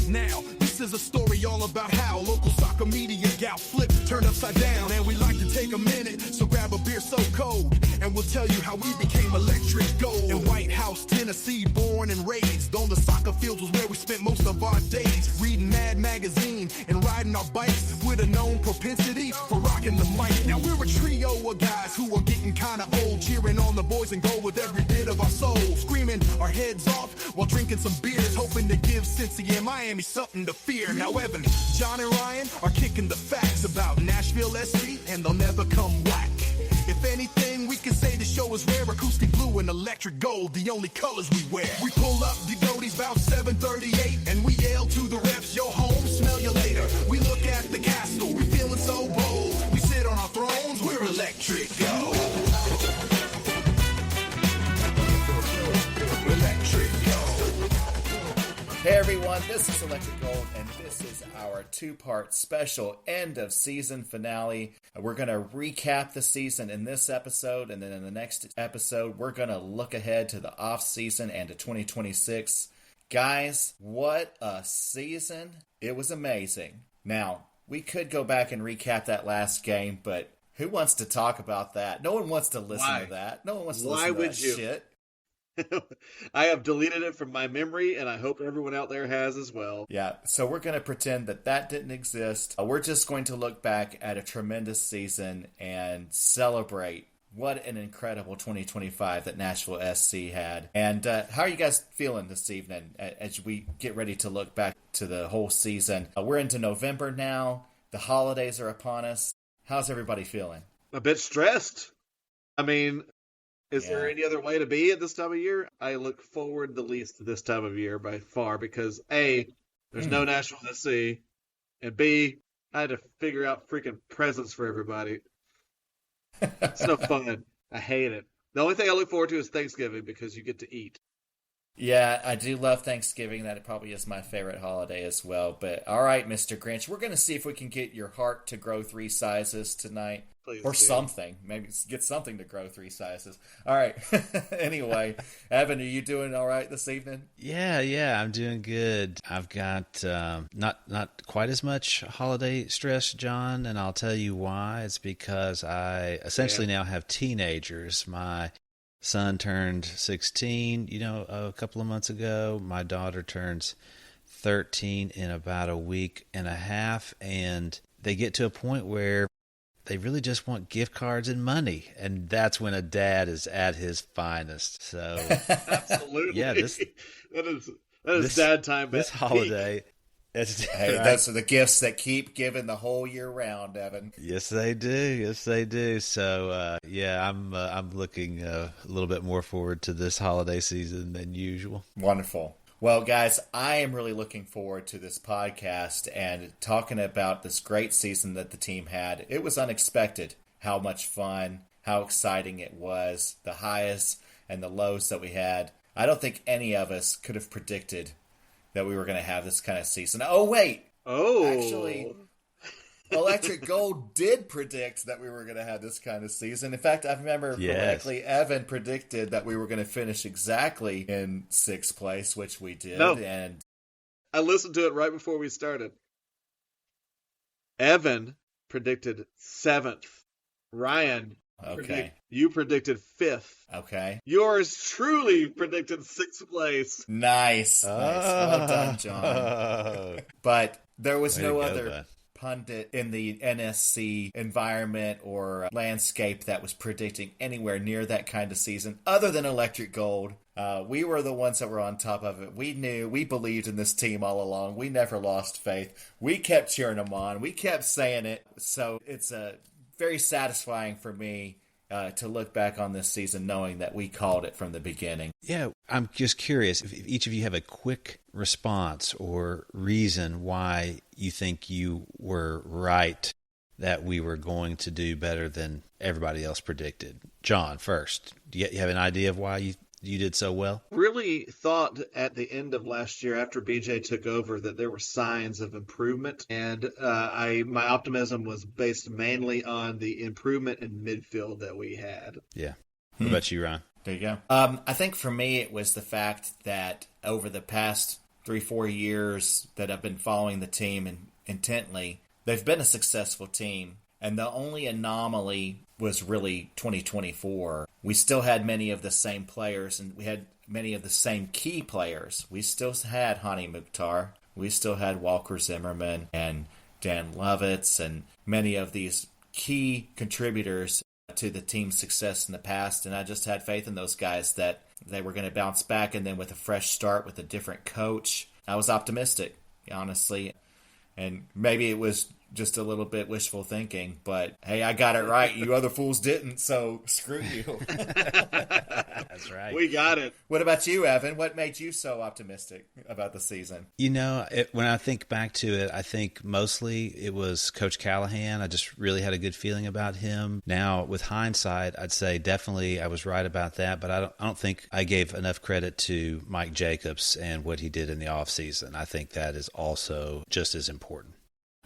Now, this is a story all about how local soccer media got flipped, turned upside down, and we like to take a minute, so grab a beer so cold, and we'll tell you how we became Electric Gold. In White House, Tennessee, born and raised on the soccer fields was where we spent most of our days, reading Mad Magazine and riding our bikes with a known propensity for rocking the mic. Now we're a trio of guys who are getting kinda old, cheering on the boys and gold with every bit of our soul, screaming our heads off while drinking some beers, hoping to give Cincy and Miami something to fear. Now Evan, John and Ryan are kicking the facts about Nashville SC, and they'll never come whack. If anything, we can say the show is rare. Acoustic blue and electric gold, the only colors we wear. We pull up the Goldies about 7:38, and we yell to the refs, yo home, smell you later. We look at the castle, we feeling so bold. We sit on our thrones, we're Electric Gold. Electric Gold. Hey everyone, this is Electric Gold, and this is our two-part special end-of-season finale. We're going to recap the season in this episode, and then in the next episode, we're going to look ahead to the offseason and to 2026. Guys, what a season. It was amazing. Now, we could go back and recap that last game, but who wants to talk about that? No one wants to listen to that. No one wants to listen to that shit. I have deleted it from my memory, and I hope everyone out there has as well. Yeah, so we're going to pretend that that didn't exist. We're just going to look back at a tremendous season and celebrate what an incredible 2025 that Nashville SC had. And how are you guys feeling this evening as we get ready to look back to the whole season? We're into November now. The holidays are upon us. How's everybody feeling? A bit stressed. I mean, is there any other way to be at this time of year? I look forward the least to this time of year by far because A, there's no Nashville SC, and B, I had to figure out freaking presents for everybody. It's no fun. I hate it. The only thing I look forward to is Thanksgiving because you get to eat. Yeah, I do love Thanksgiving. That probably is my favorite holiday as well. But all right, Mr. Grinch, we're going to see if we can get your heart to grow 3 sizes tonight. Please or do. Something. Maybe get something to grow 3 sizes. All right. Anyway, Evan, are you doing all right this evening? Yeah, I'm doing good. I've got not quite as much holiday stress, John, and I'll tell you why. It's because I essentially now have teenagers. My son turned 16, a couple of months ago. My daughter turns 13 in about a week and a half, and they get to a point where they really just want gift cards and money, and that's when a dad is at his finest. So, absolutely, yeah, that is dad time. This holiday, hey, that's the gifts that keep giving the whole year round, Evan. Yes, they do. So, I'm looking a little bit more forward to this holiday season than usual. Wonderful. Well, guys, I am really looking forward to this podcast and talking about this great season that the team had. It was unexpected how much fun, how exciting it was, the highs and the lows that we had. I don't think any of us could have predicted that we were going to have this kind of season. Oh, wait. Actually, Electric Gold did predict that we were going to have this kind of season. In fact, I remember correctly, Evan predicted that we were going to finish exactly in 6th place, which we did. No. And I listened to it right before we started. Evan predicted 7th. Ryan, you predicted 5th. Okay. Yours truly predicted 6th place. Nice. Well done, John. But there was no other pundit in the NSC environment or landscape that was predicting anywhere near that kind of season other than Electric Gold. We were the ones that were on top of it. We believed in this team all along. We never lost faith. We kept cheering them on. We kept saying it. So it's very satisfying for me to look back on this season knowing that we called it from the beginning. Yeah, I'm just curious if each of you have a quick response or reason why you think you were right that we were going to do better than everybody else predicted. John, first. Do you have an idea of why you did so well? Really thought at the end of last year after BJ took over that there were signs of improvement, and my optimism was based mainly on the improvement in midfield that we had. Yeah. What about you, Ryan? There you go. I think for me it was the fact that over the past 3-4 years that I've been following the team intently, they've been a successful team. And the only anomaly was really 2024. We still had many of the same players, and we had many of the same key players. We still had Hani Mukhtar. We still had Walker Zimmerman and Dan Lovitz and many of these key contributors to the team's success in the past. And I just had faith in those guys that they were going to bounce back. And then with a fresh start with a different coach, I was optimistic, honestly. And maybe it was just a little bit wishful thinking, but hey, I got it right. You other fools didn't, so screw you. That's right. We got it. What about you, Evan? What made you so optimistic about the season? You know, when I think back to it, I think mostly it was Coach Callahan. I just really had a good feeling about him. Now, with hindsight, I'd say definitely I was right about that, but I don't think I gave enough credit to Mike Jacobs and what he did in the offseason. I think that is also just as important.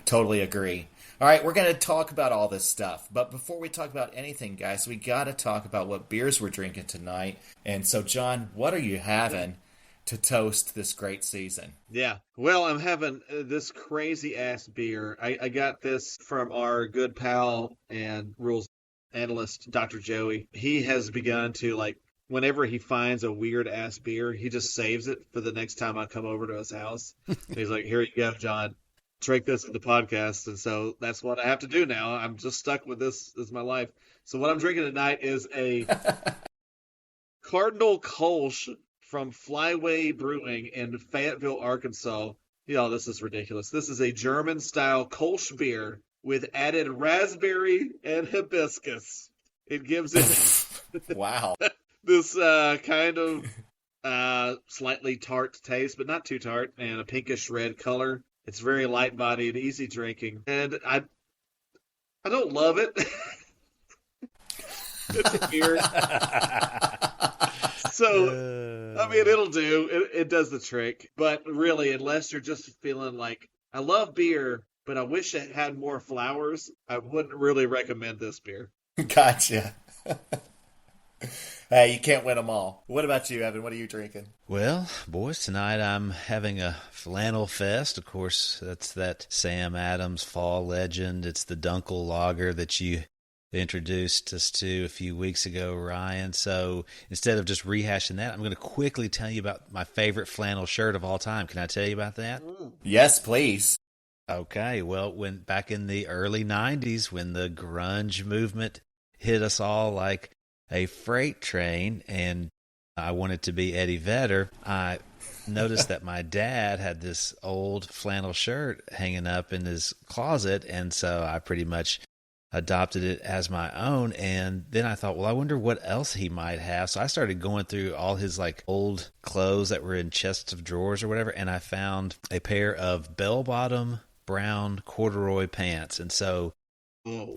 Totally agree. All right, we're going to talk about all this stuff. But before we talk about anything, guys, we got to talk about what beers we're drinking tonight. And so, John, what are you having to toast this great season? Yeah. Well, I'm having this crazy-ass beer. I got this from our good pal and rules analyst, Dr. Joey. He has begun to, like, whenever he finds a weird-ass beer, he just saves it for the next time I come over to his house. He's like, here you go, John. Drink this in the podcast, and so that's what I have to do now. I'm just stuck with this as my life. So what I'm drinking tonight is a Cardinal Kolsch from Flyway Brewing in Fayetteville, Arkansas. This is ridiculous. This is a German-style Kolsch beer with added raspberry and hibiscus. It gives it wow, this kind of slightly tart taste, but not too tart, and a pinkish red color. It's very light-bodied, easy drinking, and I don't love it. It's a beer. So, I mean, it'll do. It does the trick. But really, unless you're just feeling like, I love beer, but I wish it had more flowers, I wouldn't really recommend this beer. Gotcha. Hey, you can't win them all. What about you, Evan? What are you drinking? Well, boys, tonight I'm having a flannel fest. Of course, that's that Sam Adams fall legend. It's the Dunkel Lager that you introduced us to a few weeks ago, Ryan. So instead of just rehashing that, I'm going to quickly tell you about my favorite flannel shirt of all time. Can I tell you about that? Yes, please. Okay, well, when back in the early 90s, when the grunge movement hit us all like a freight train, and I wanted to be Eddie Vedder, I noticed that my dad had this old flannel shirt hanging up in his closet, and so I pretty much adopted it as my own. And then I thought, well, I wonder what else he might have. So I started going through all his like old clothes that were in chests of drawers or whatever, and I found a pair of bell-bottom brown corduroy pants. And so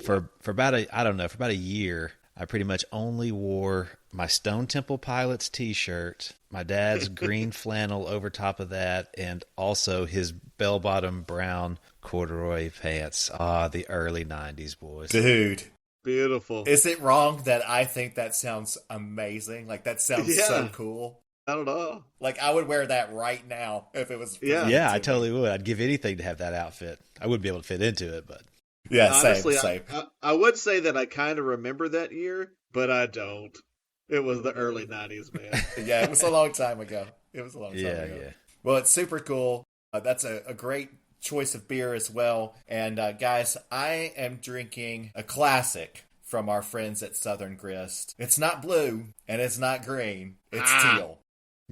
for about a year, I pretty much only wore my Stone Temple Pilots t-shirt, my dad's green flannel over top of that, and also his bell-bottom brown corduroy pants. The early 90s, boys. Dude. Beautiful. Is it wrong that I think that sounds amazing? Like, that sounds so cool. I don't know. Like, I would wear that right now if it was... Yeah, I totally would. I'd give anything to have that outfit. I wouldn't be able to fit into it, but... Yeah, honestly, same. I would say that I kind of remember that year, but I don't. It was the early 90s, man. Yeah, it was a long time ago. It was a long time ago. Yeah. Well, it's super cool. That's a great choice of beer as well. And guys, I am drinking a classic from our friends at Southern Grist. It's not blue and it's not green. It's teal.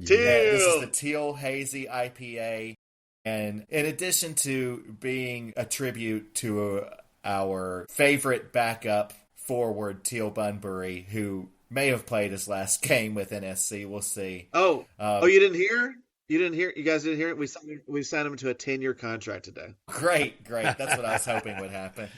Teal! Yeah, this is the Teal Hazy IPA. And in addition to being a tribute to our favorite backup forward, Teal Bunbury, who may have played his last game with NSC, we'll see. You didn't hear? You guys didn't hear it? We signed him to a 10-year contract today. Great. That's what I was hoping would happen.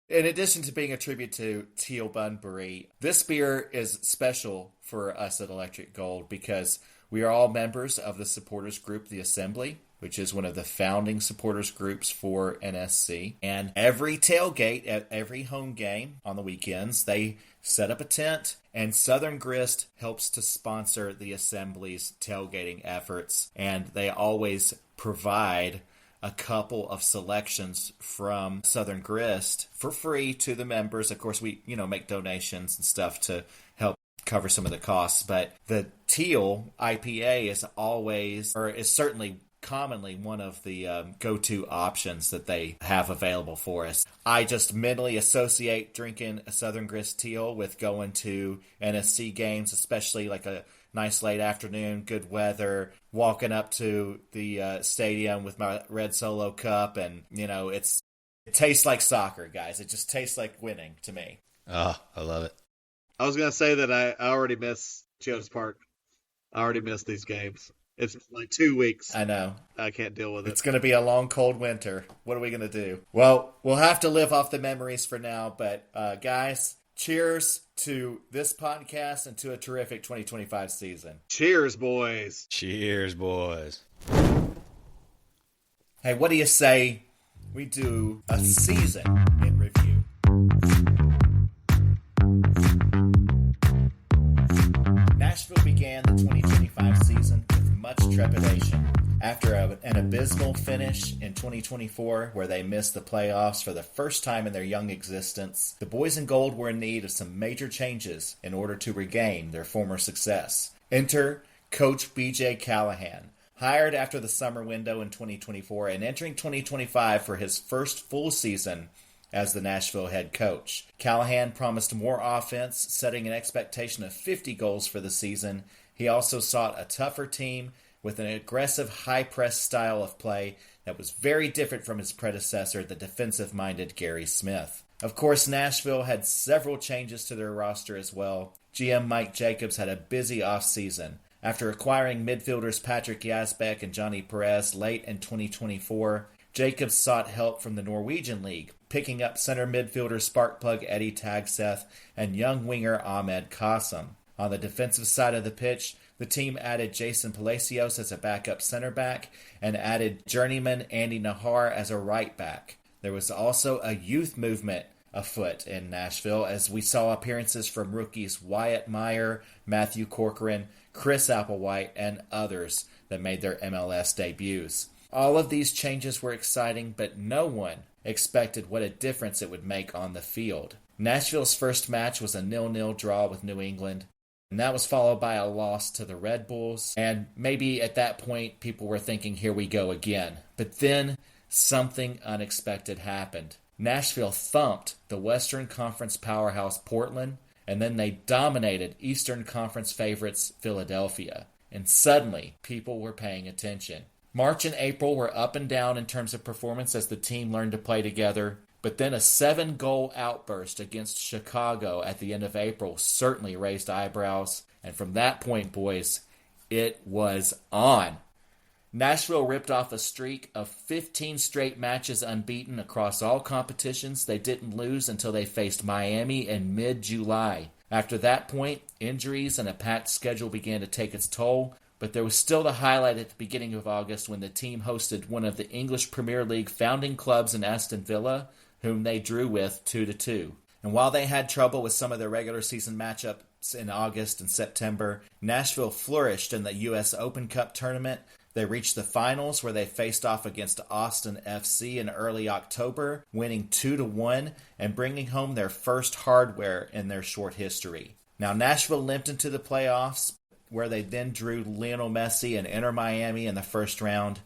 In addition to being a tribute to Teal Bunbury, this beer is special for us at Electric Gold because we are all members of the supporters group, The Assembly, which is one of the founding supporters groups for NSC. And every tailgate at every home game on the weekends, they set up a tent, and Southern Grist helps to sponsor the Assembly's tailgating efforts, and they always provide a couple of selections from Southern Grist for free to the members. Of course, we, make donations and stuff to help cover some of the costs, but the teal IPA is certainly commonly one of the go-to options that they have available for us. I just mentally associate drinking a Southern Grist teal with going to NSC games, especially like a nice late afternoon, good weather, walking up to the stadium with my red Solo cup, and it tastes like soccer, guys. It just tastes like winning to me. Oh, I love it. I was gonna say that I already miss Children's Park. I already miss these games. It's like 2 weeks. I know. I can't deal with it. It's going to be a long, cold winter. What are we going to do? Well, we'll have to live off the memories for now. But, guys, cheers to this podcast and to a terrific 2025 season. Cheers, boys. Cheers, boys. Hey, what do you say we do a season in review? Nashville began the 2025 season with much trepidation. After an abysmal finish in 2024 where they missed the playoffs for the first time in their young existence, the boys in gold were in need of some major changes in order to regain their former success. Enter Coach B.J. Callahan, hired after the summer window in 2024 and entering 2025 for his first full season as the Nashville head coach. Callahan promised more offense, setting an expectation of 50 goals for the season. He also sought a tougher team with an aggressive high-press style of play that was very different from his predecessor, the defensive-minded Gary Smith. Of course, Nashville had several changes to their roster as well. GM Mike Jacobs had a busy offseason. After acquiring midfielders Patrick Yazbek and Johnny Perez late in 2024, Jacobs sought help from the Norwegian League, picking up center midfielder sparkplug Eddie Tagseth and young winger Ahmed Qasim. On the defensive side of the pitch, the team added Jason Palacios as a backup center back and added journeyman Andy Nahar as a right back. There was also a youth movement afoot in Nashville as we saw appearances from rookies Wyatt Meyer, Matthew Corcoran, Chris Applewhite, and others that made their MLS debuts. All of these changes were exciting, but no one expected what a difference it would make on the field. Nashville's first match was a 0-0 draw with New England, and that was followed by a loss to the Red Bulls. And maybe at that point, people were thinking, here we go again. But then something unexpected happened. Nashville thumped the Western Conference powerhouse Portland, and then they dominated Eastern Conference favorites Philadelphia. And suddenly, people were paying attention. March and April were up and down in terms of performance as the team learned to play together, but then a 7-goal outburst against Chicago at the end of April certainly raised eyebrows, and from that point, boys, it was on. Nashville ripped off a streak of 15 straight matches unbeaten across all competitions. They didn't lose until they faced Miami in mid-July. After that point, injuries and a packed schedule began to take its toll, but there was still the highlight at the beginning of August when the team hosted one of the English Premier League founding clubs in Aston Villa, whom they drew with 2-2. And while they had trouble with some of their regular season matchups in August and September, Nashville flourished in the U.S. Open Cup tournament. They reached the finals where they faced off against Austin FC in early October, winning 2-1 and bringing home their first hardware in their short history. Now, Nashville limped into the playoffs, where they then drew Lionel Messi and Inter Miami in the first round.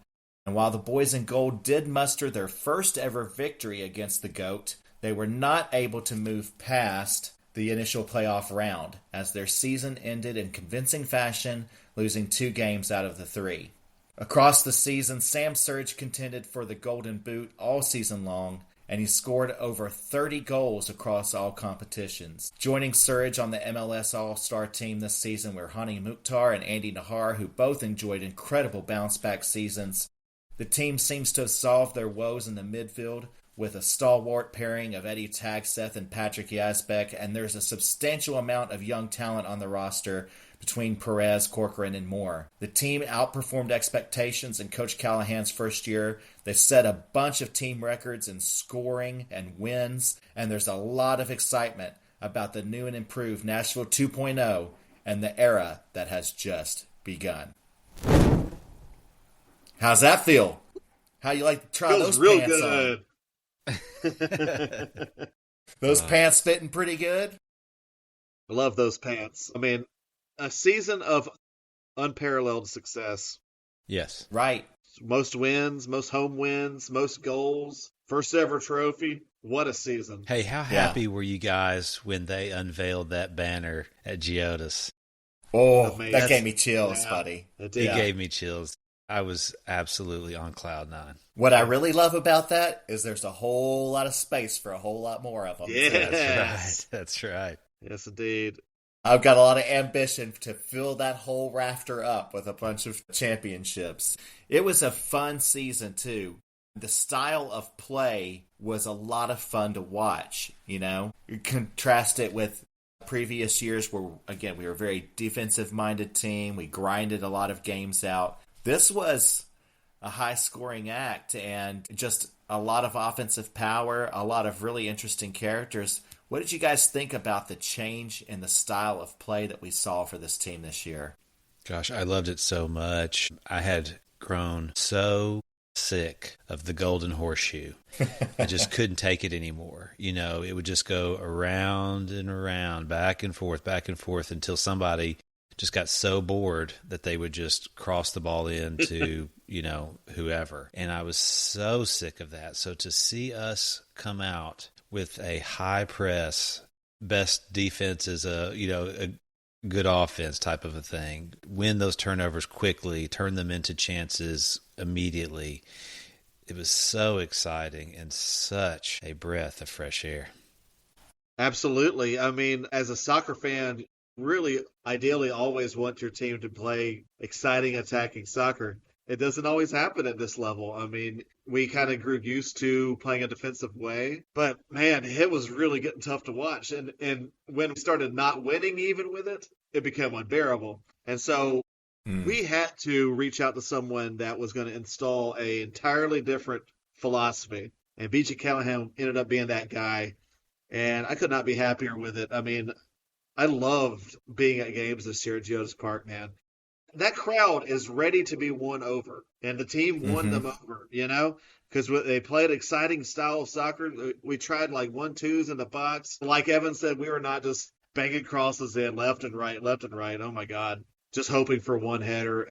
And while the boys in gold did muster their first ever victory against the GOAT, they were not able to move past the initial playoff round, as their season ended in convincing fashion, losing 2 games out of the 3. Across the season, Sam Surridge contended for the Golden Boot all season long, and he scored over 30 goals across all competitions. Joining Surridge on the MLS All-Star team this season were Hani Mukhtar and Andy Nahar, who both enjoyed incredible bounce-back seasons. The team seems to have solved their woes in the midfield with a stalwart pairing of Eddie Tagseth and Patrick Yazbek, and there's a substantial amount of young talent on the roster between Perez, Corcoran, and more. The team outperformed expectations in Coach Callahan's first year. They set a bunch of team records in scoring and wins, and there's a lot of excitement about the new and improved Nashville 2.0 and the era that has just begun. How's that feel? How you like to try Feels those real pants good. on? Those pants fitting pretty good? I love those pants. I mean, a season of unparalleled success. Yes. Right. Most wins, most home wins, most goals, first ever trophy. What a season. Hey, how happy were you guys when they unveiled that banner at Geodis? Oh, Amazing. that gave me chills, buddy. It It did. gave me chills. I was absolutely on cloud nine. What I really love about that is there's a whole lot of space for a whole lot more of them. Yes. That's right. Yes, indeed. I've got a lot of ambition to fill that whole rafter up with a bunch of championships. It was a fun season, too. The style of play was a lot of fun to watch, you know? You contrast it with previous years where, again, we were a very defensive-minded team. We grinded a lot of games out. This was a high-scoring act and just a lot of offensive power, a lot of really interesting characters. What did you guys think about the change in the style of play that we saw for this team this year? Gosh, I loved it so much. I had grown so sick of the golden horseshoe. I just couldn't take it anymore. You know, it would just go around and around, back and forth until somebody just got so bored that they would just cross the ball into, you know, whoever. And I was so sick of that. So to see us come out with a high press, best defense is a good offense type of a thing, win those turnovers quickly, turn them into chances immediately. It was so exciting and such a breath of fresh air. Absolutely. I mean, as a soccer fan, really ideally always want your team to play exciting attacking soccer. It doesn't always happen at this level. I mean, we kind of grew used to playing a defensive way, but man, it was really getting tough to watch. And when we started not winning even with it, it became unbearable. And so we had to reach out to someone that was going to install a entirely different philosophy. And BG Callahan ended up being that guy. And I could not be happier with it. I mean, I loved being at games this year at Geodis Park, man. That crowd is ready to be won over, and the team won them over, you know, because they played exciting style of soccer. We tried like 1-2s in the box. Like Evan said, we were not just banging crosses in left and right. Oh, my God, just hoping for one header.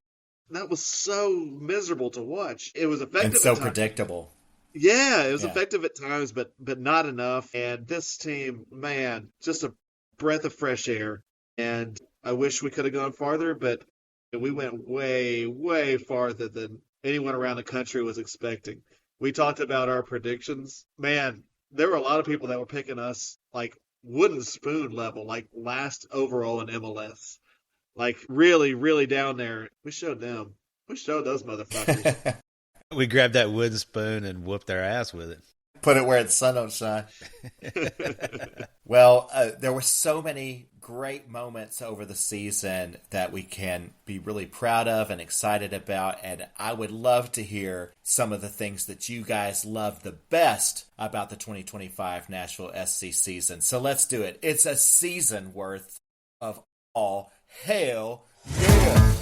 That was so miserable to watch. It was effective. And so predictable. Yeah, it was effective at times, but not enough. And this team, man, just a breath of fresh air. And I wish we could have gone farther, but we went way, way farther than anyone around the country was expecting. We talked about our predictions. Man, there were a lot of people that were picking us like wooden spoon level, like last overall in MLS. Like really, really down there. We showed them. We showed those motherfuckers. We grabbed that wooden spoon and whooped their ass with it. Put it where the sun don't shine. Well, there were so many great moments over the season that we can be really proud of and excited about, and I would love to hear some of the things that you guys love the best about the 2025 Nashville SC season. So let's do it. It's a season worth of all hell yeah!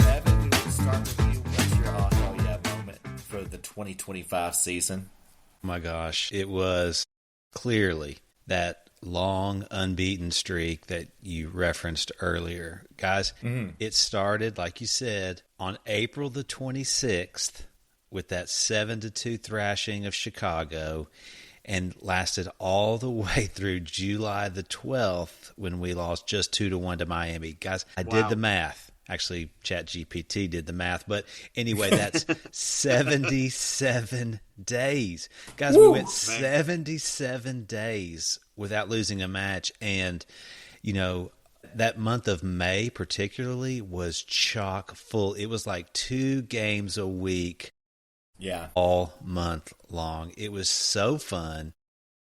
Evan, we will start with you. What's your oh hell yeah moment for the 2025 season? Oh my gosh, it was clearly that long unbeaten streak that you referenced earlier. Guys, it started, like you said, on April the 26th with that 7-2 thrashing of Chicago and lasted all the way through July the 12th when we lost just 2-1 to Miami. Guys, I did the math. Actually, ChatGPT did the math. But anyway, that's 77 days. Guys, we went 77 days without losing a match. And, you know, that month of May particularly was chock full. It was like 2 games a week. Yeah. All month long. It was so fun.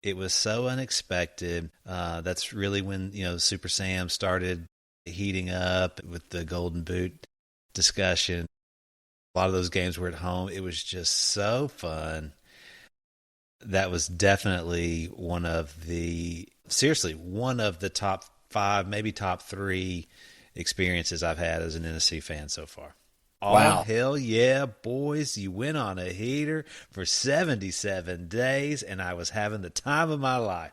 It was so unexpected. That's really when, you know, Super Sam started heating up with the Golden Boot discussion. A lot of those games were at home. It was just so fun. that was definitely one of the top 5, maybe top 3 experiences I've had as an NSC fan so far. Wow. Oh, hell yeah, boys. You went on a heater for 77 days, and I was having the time of my life.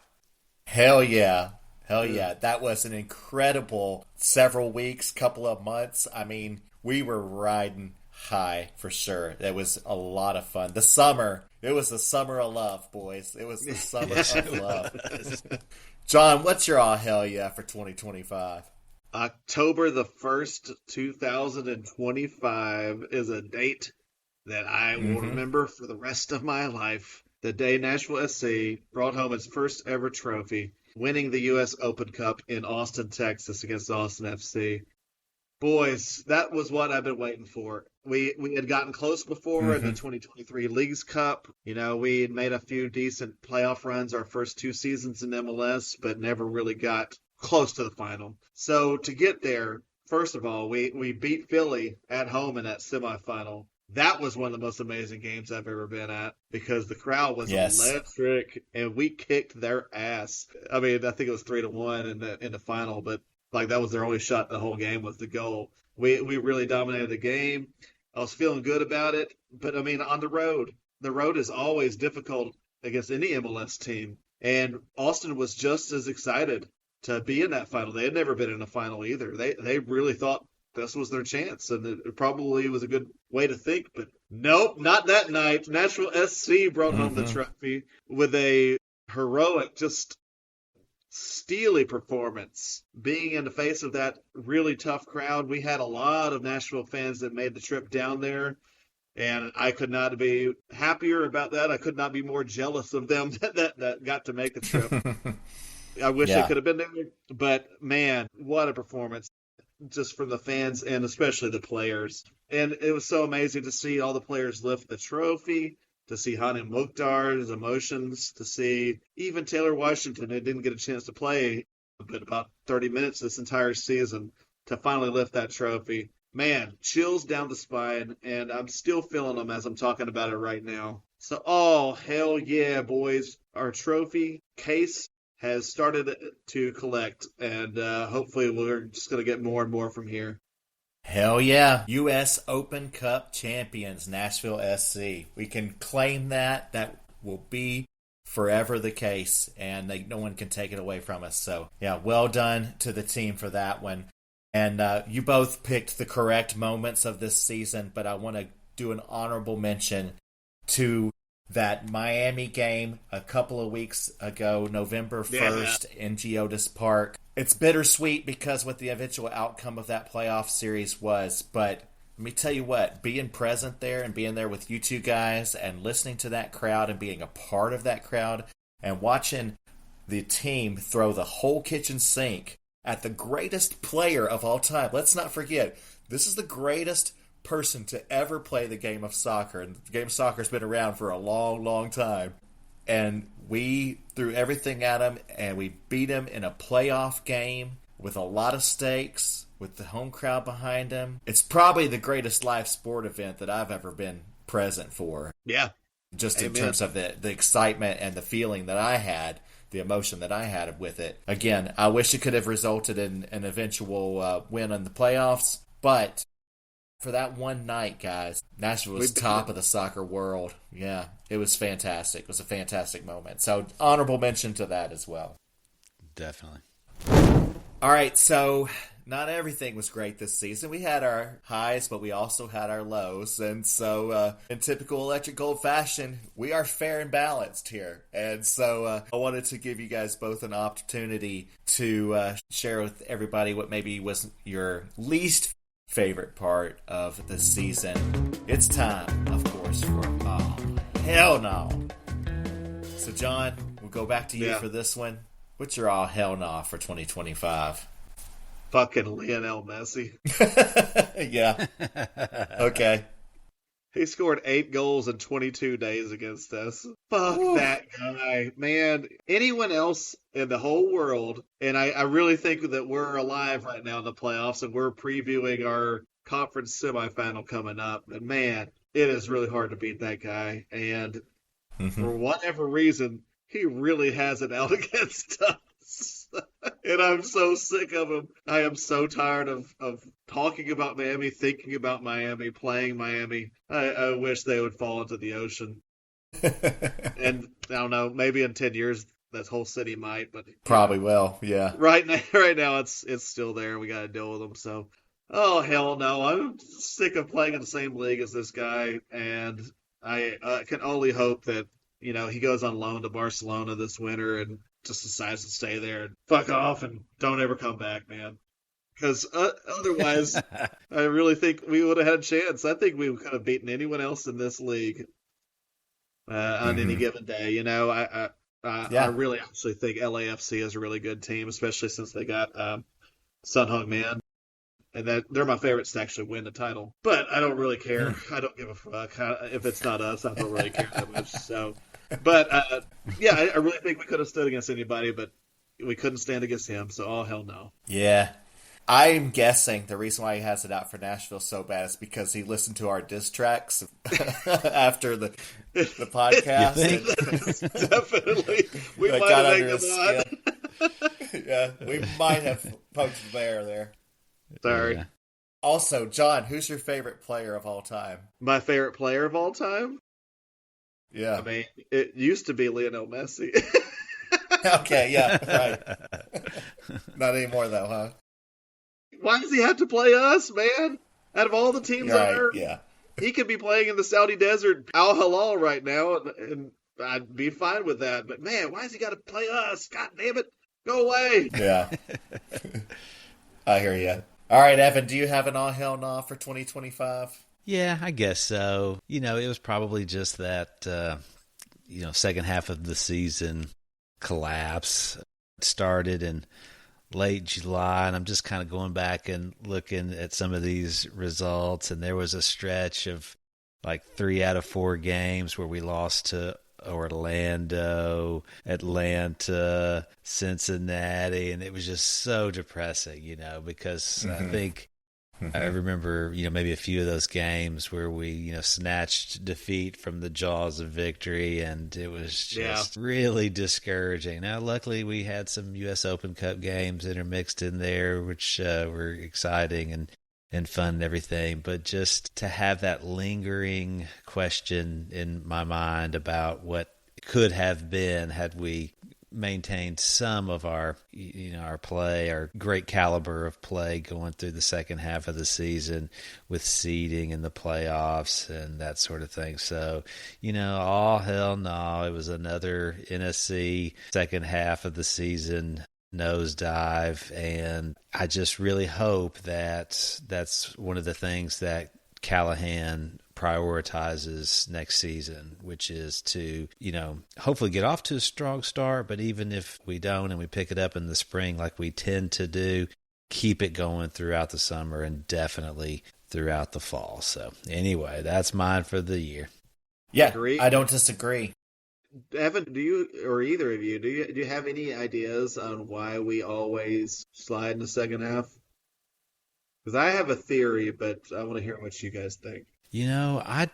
Hell yeah. Hell yeah. That was an incredible several weeks, couple of months. I mean, we were riding high for sure. It was a lot of fun. The summer, it was the summer of love, boys. It was the summer of love. John, what's your all hell yeah for 2025? October the 1st, 2025 is a date that I will remember for the rest of my life. The day Nashville SC brought home its first ever trophy, winning the U.S. Open Cup in Austin, Texas against Austin FC. Boys, that was what I've been waiting for. We had gotten close before in the 2023 Leagues Cup. You know, we had made a few decent playoff runs our first 2 seasons in MLS, but never really got close to the final. So to get there, first of all, we beat Philly at home in that semifinal. That was one of the most amazing games I've ever been at because the crowd was electric and we kicked their ass. I mean, I think it was 3-1 in the final, but like that was their only shot the whole game was the goal. We really dominated the game. I was feeling good about it, but I mean, on the road is always difficult against any MLS team. And Austin was just as excited to be in that final. They had never been in a final either. They really thought this was their chance, and it probably was a good way to think, but nope, not that night. Nashville SC brought home the trophy with a heroic, just steely performance. Being in the face of that really tough crowd, we had a lot of Nashville fans that made the trip down there, and I could not be happier about that. I could not be more jealous of them that got to make the trip. I wish I could have been there, but man, what a performance just from the fans and especially the players. And it was so amazing to see all the players lift the trophy, to see Hani Mukhtar's emotions, to see even Taylor Washington, who didn't get a chance to play but about 30 minutes this entire season, to finally lift that trophy. Man, chills down the spine, and I'm still feeling them as I'm talking about it right now. So, oh, hell yeah, boys. Our trophy case has started to collect, and hopefully we're just going to get more and more from here. Hell yeah. U.S. Open Cup champions, Nashville SC. We can claim that. That will be forever the case, and no one can take it away from us. So, yeah, well done to the team for that one. And you both picked the correct moments of this season, but I want to do an honorable mention to that Miami game a couple of weeks ago, November 1st in Geodis Park. It's bittersweet because what the eventual outcome of that playoff series was, but let me tell you what, being present there and being there with you two guys and listening to that crowd and being a part of that crowd and watching the team throw the whole kitchen sink at the greatest player of all time. Let's not forget, this is the greatest person to ever play the game of soccer, and the game of soccer has been around for a long, long time, and we threw everything at him and we beat him in a playoff game with a lot of stakes, with the home crowd behind him. It's probably the greatest live sport event that I've ever been present for. Yeah, just in terms of the excitement and the feeling that I had, the emotion that I had with it. Again, I wish it could have resulted in an eventual win in the playoffs, but for that one night, guys, Nashville was top of the soccer world. Yeah, it was fantastic. It was a fantastic moment. So, honorable mention to that as well. Definitely. All right, so not everything was great this season. We had our highs, but we also had our lows. And so, in typical Electric Gold fashion, we are fair and balanced here. And so, I wanted to give you guys both an opportunity to share with everybody what maybe was your least favorite part of the season. It's time, of course, for hell no. So, John, we'll go back to you for this one. What's your all hell no for 2025? Fucking Lionel Messi. Yeah. Okay. He scored 8 goals in 22 days against us. Fuck that guy. Man, anyone else in the whole world, and I really think that we're alive right now in the playoffs, and we're previewing our conference semifinal coming up. And man, it is really hard to beat that guy. And For whatever reason, he really has it out against us. And I'm so sick of him. I am so tired of talking about Miami, thinking about Miami, playing Miami. I wish they would fall into the ocean. And I don't know, maybe in 10 years, that whole city might, but Probably will, yeah. right now it's still there. We got to deal with them. So, oh hell no, I'm sick of playing in the same league as this guy, and I can only hope that he goes on loan to Barcelona this winter and just decides to stay there and fuck off and don't ever come back, man. Because otherwise, I really think we would have had a chance. I think we could have beaten anyone else in this league on any given day. I really actually think LAFC is a really good team, especially since they got Sun Hung Man. And that they're my favorites to actually win the title. But I don't really care. I don't give a fuck. If it's not us, I don't really care that much. So, but yeah, I really think we could have stood against anybody, but we couldn't stand against him. So, oh hell no. Yeah. I'm guessing the reason why he has it out for Nashville so bad is because he listened to our diss tracks after the podcast. Definitely. We might have made them on. Yeah, we might have poked the bear there. Sorry. Yeah. Also, John, who's your favorite player of all time? My favorite player of all time? Yeah. I mean, it used to be Lionel Messi. Okay, yeah, right. Not anymore, though, huh? Why does he have to play us, man? Out of all the teams on earth, yeah. he could be playing in the Saudi desert, Al Hilal right now, and I'd be fine with that. But man, why has he got to play us? God damn it. Go away. Yeah. I hear you. All right, Evan, do you have an all hell nah for 2025? Yeah, I guess so. It was probably just that, second half of the season collapse. It started in late July, and I'm just kind of going back and looking at some of these results, and there was a stretch of like 3 out of 4 games where we lost to Orlando, Atlanta, Cincinnati, and it was just so depressing, because I think I remember, maybe a few of those games where we, snatched defeat from the jaws of victory, and it was just really discouraging. Now, luckily, we had some U.S. Open Cup games intermixed in there, which were exciting and fun and everything, but just to have that lingering question in my mind about what could have been had we maintained some of our our play, our great caliber of play going through the second half of the season with seeding in the playoffs and that sort of thing. So, all hell no, it was another NSC second half of the season nosedive, and I just really hope that that's one of the things that Callahan prioritizes next season, which is to, hopefully get off to a strong start, but even if we don't and we pick it up in the spring like we tend to do, keep it going throughout the summer and definitely throughout the fall. So anyway, that's mine for the year. Yeah, Agree. I don't disagree. Evan, do you, or either of you, do you have any ideas on why we always slide in the second half? Because I have a theory, but I want to hear what you guys think. I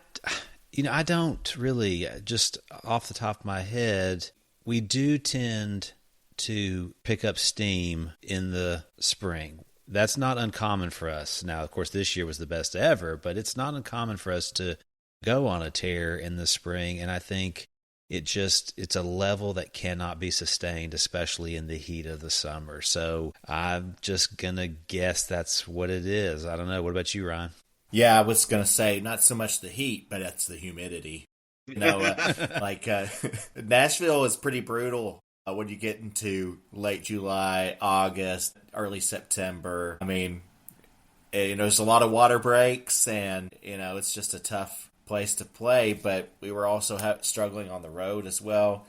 don't really, just off the top of my head, we do tend to pick up steam in the spring. That's not uncommon for us. Now, of course, this year was the best ever, but it's not uncommon for us to go on a tear in the spring, and I think it's a level that cannot be sustained, especially in the heat of the summer. So I'm just going to guess that's what it is. I don't know. What about you, Ryan? Yeah, I was going to say not so much the heat, but it's the humidity. Nashville is pretty brutal when you get into late July, August, early September. I mean, there's a lot of water breaks, and, it's just a tough place to play, but we were also struggling on the road as well.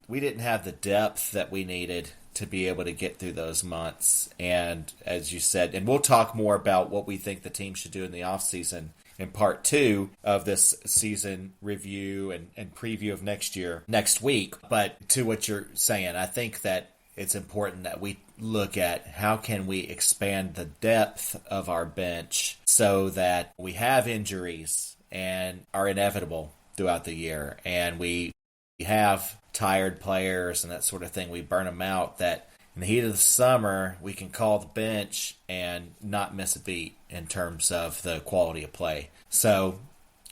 We didn't have the depth that we needed to be able to get through those months. And as you said, and we'll talk more about what we think the team should do in the offseason in part 2 of this season review and preview of next week. But to what you're saying, I think that it's important that we look at how can we expand the depth of our bench so that we have injuries and are inevitable throughout the year, and we you have tired players and that sort of thing, we burn them out, that in the heat of the summer, we can call the bench and not miss a beat in terms of the quality of play. So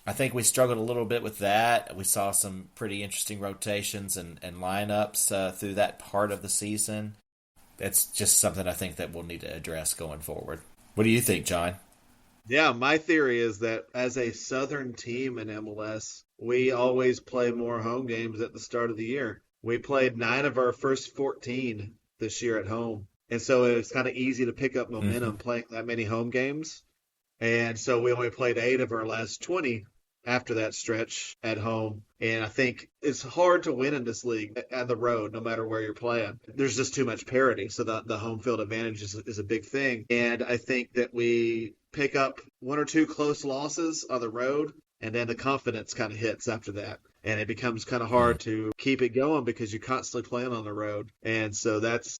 I think we struggled a little bit with that. We saw some pretty interesting rotations and lineups through that part of the season. It's just something I think that we'll need to address going forward. What do you think, John? Yeah, my theory is that as a Southern team in MLS, we always play more home games at the start of the year. We played 9 of our first 14 this year at home. And so it's kind of easy to pick up momentum playing that many home games. And so we only played 8 of our last 20 after that stretch at home. And I think it's hard to win in this league on the road, no matter where you're playing. There's just too much parity. So the home field advantage is a big thing. And I think that we pick up 1 or 2 close losses on the road, and then the confidence kind of hits after that. And it becomes kind of hard to keep it going because you're constantly playing on the road. And so that's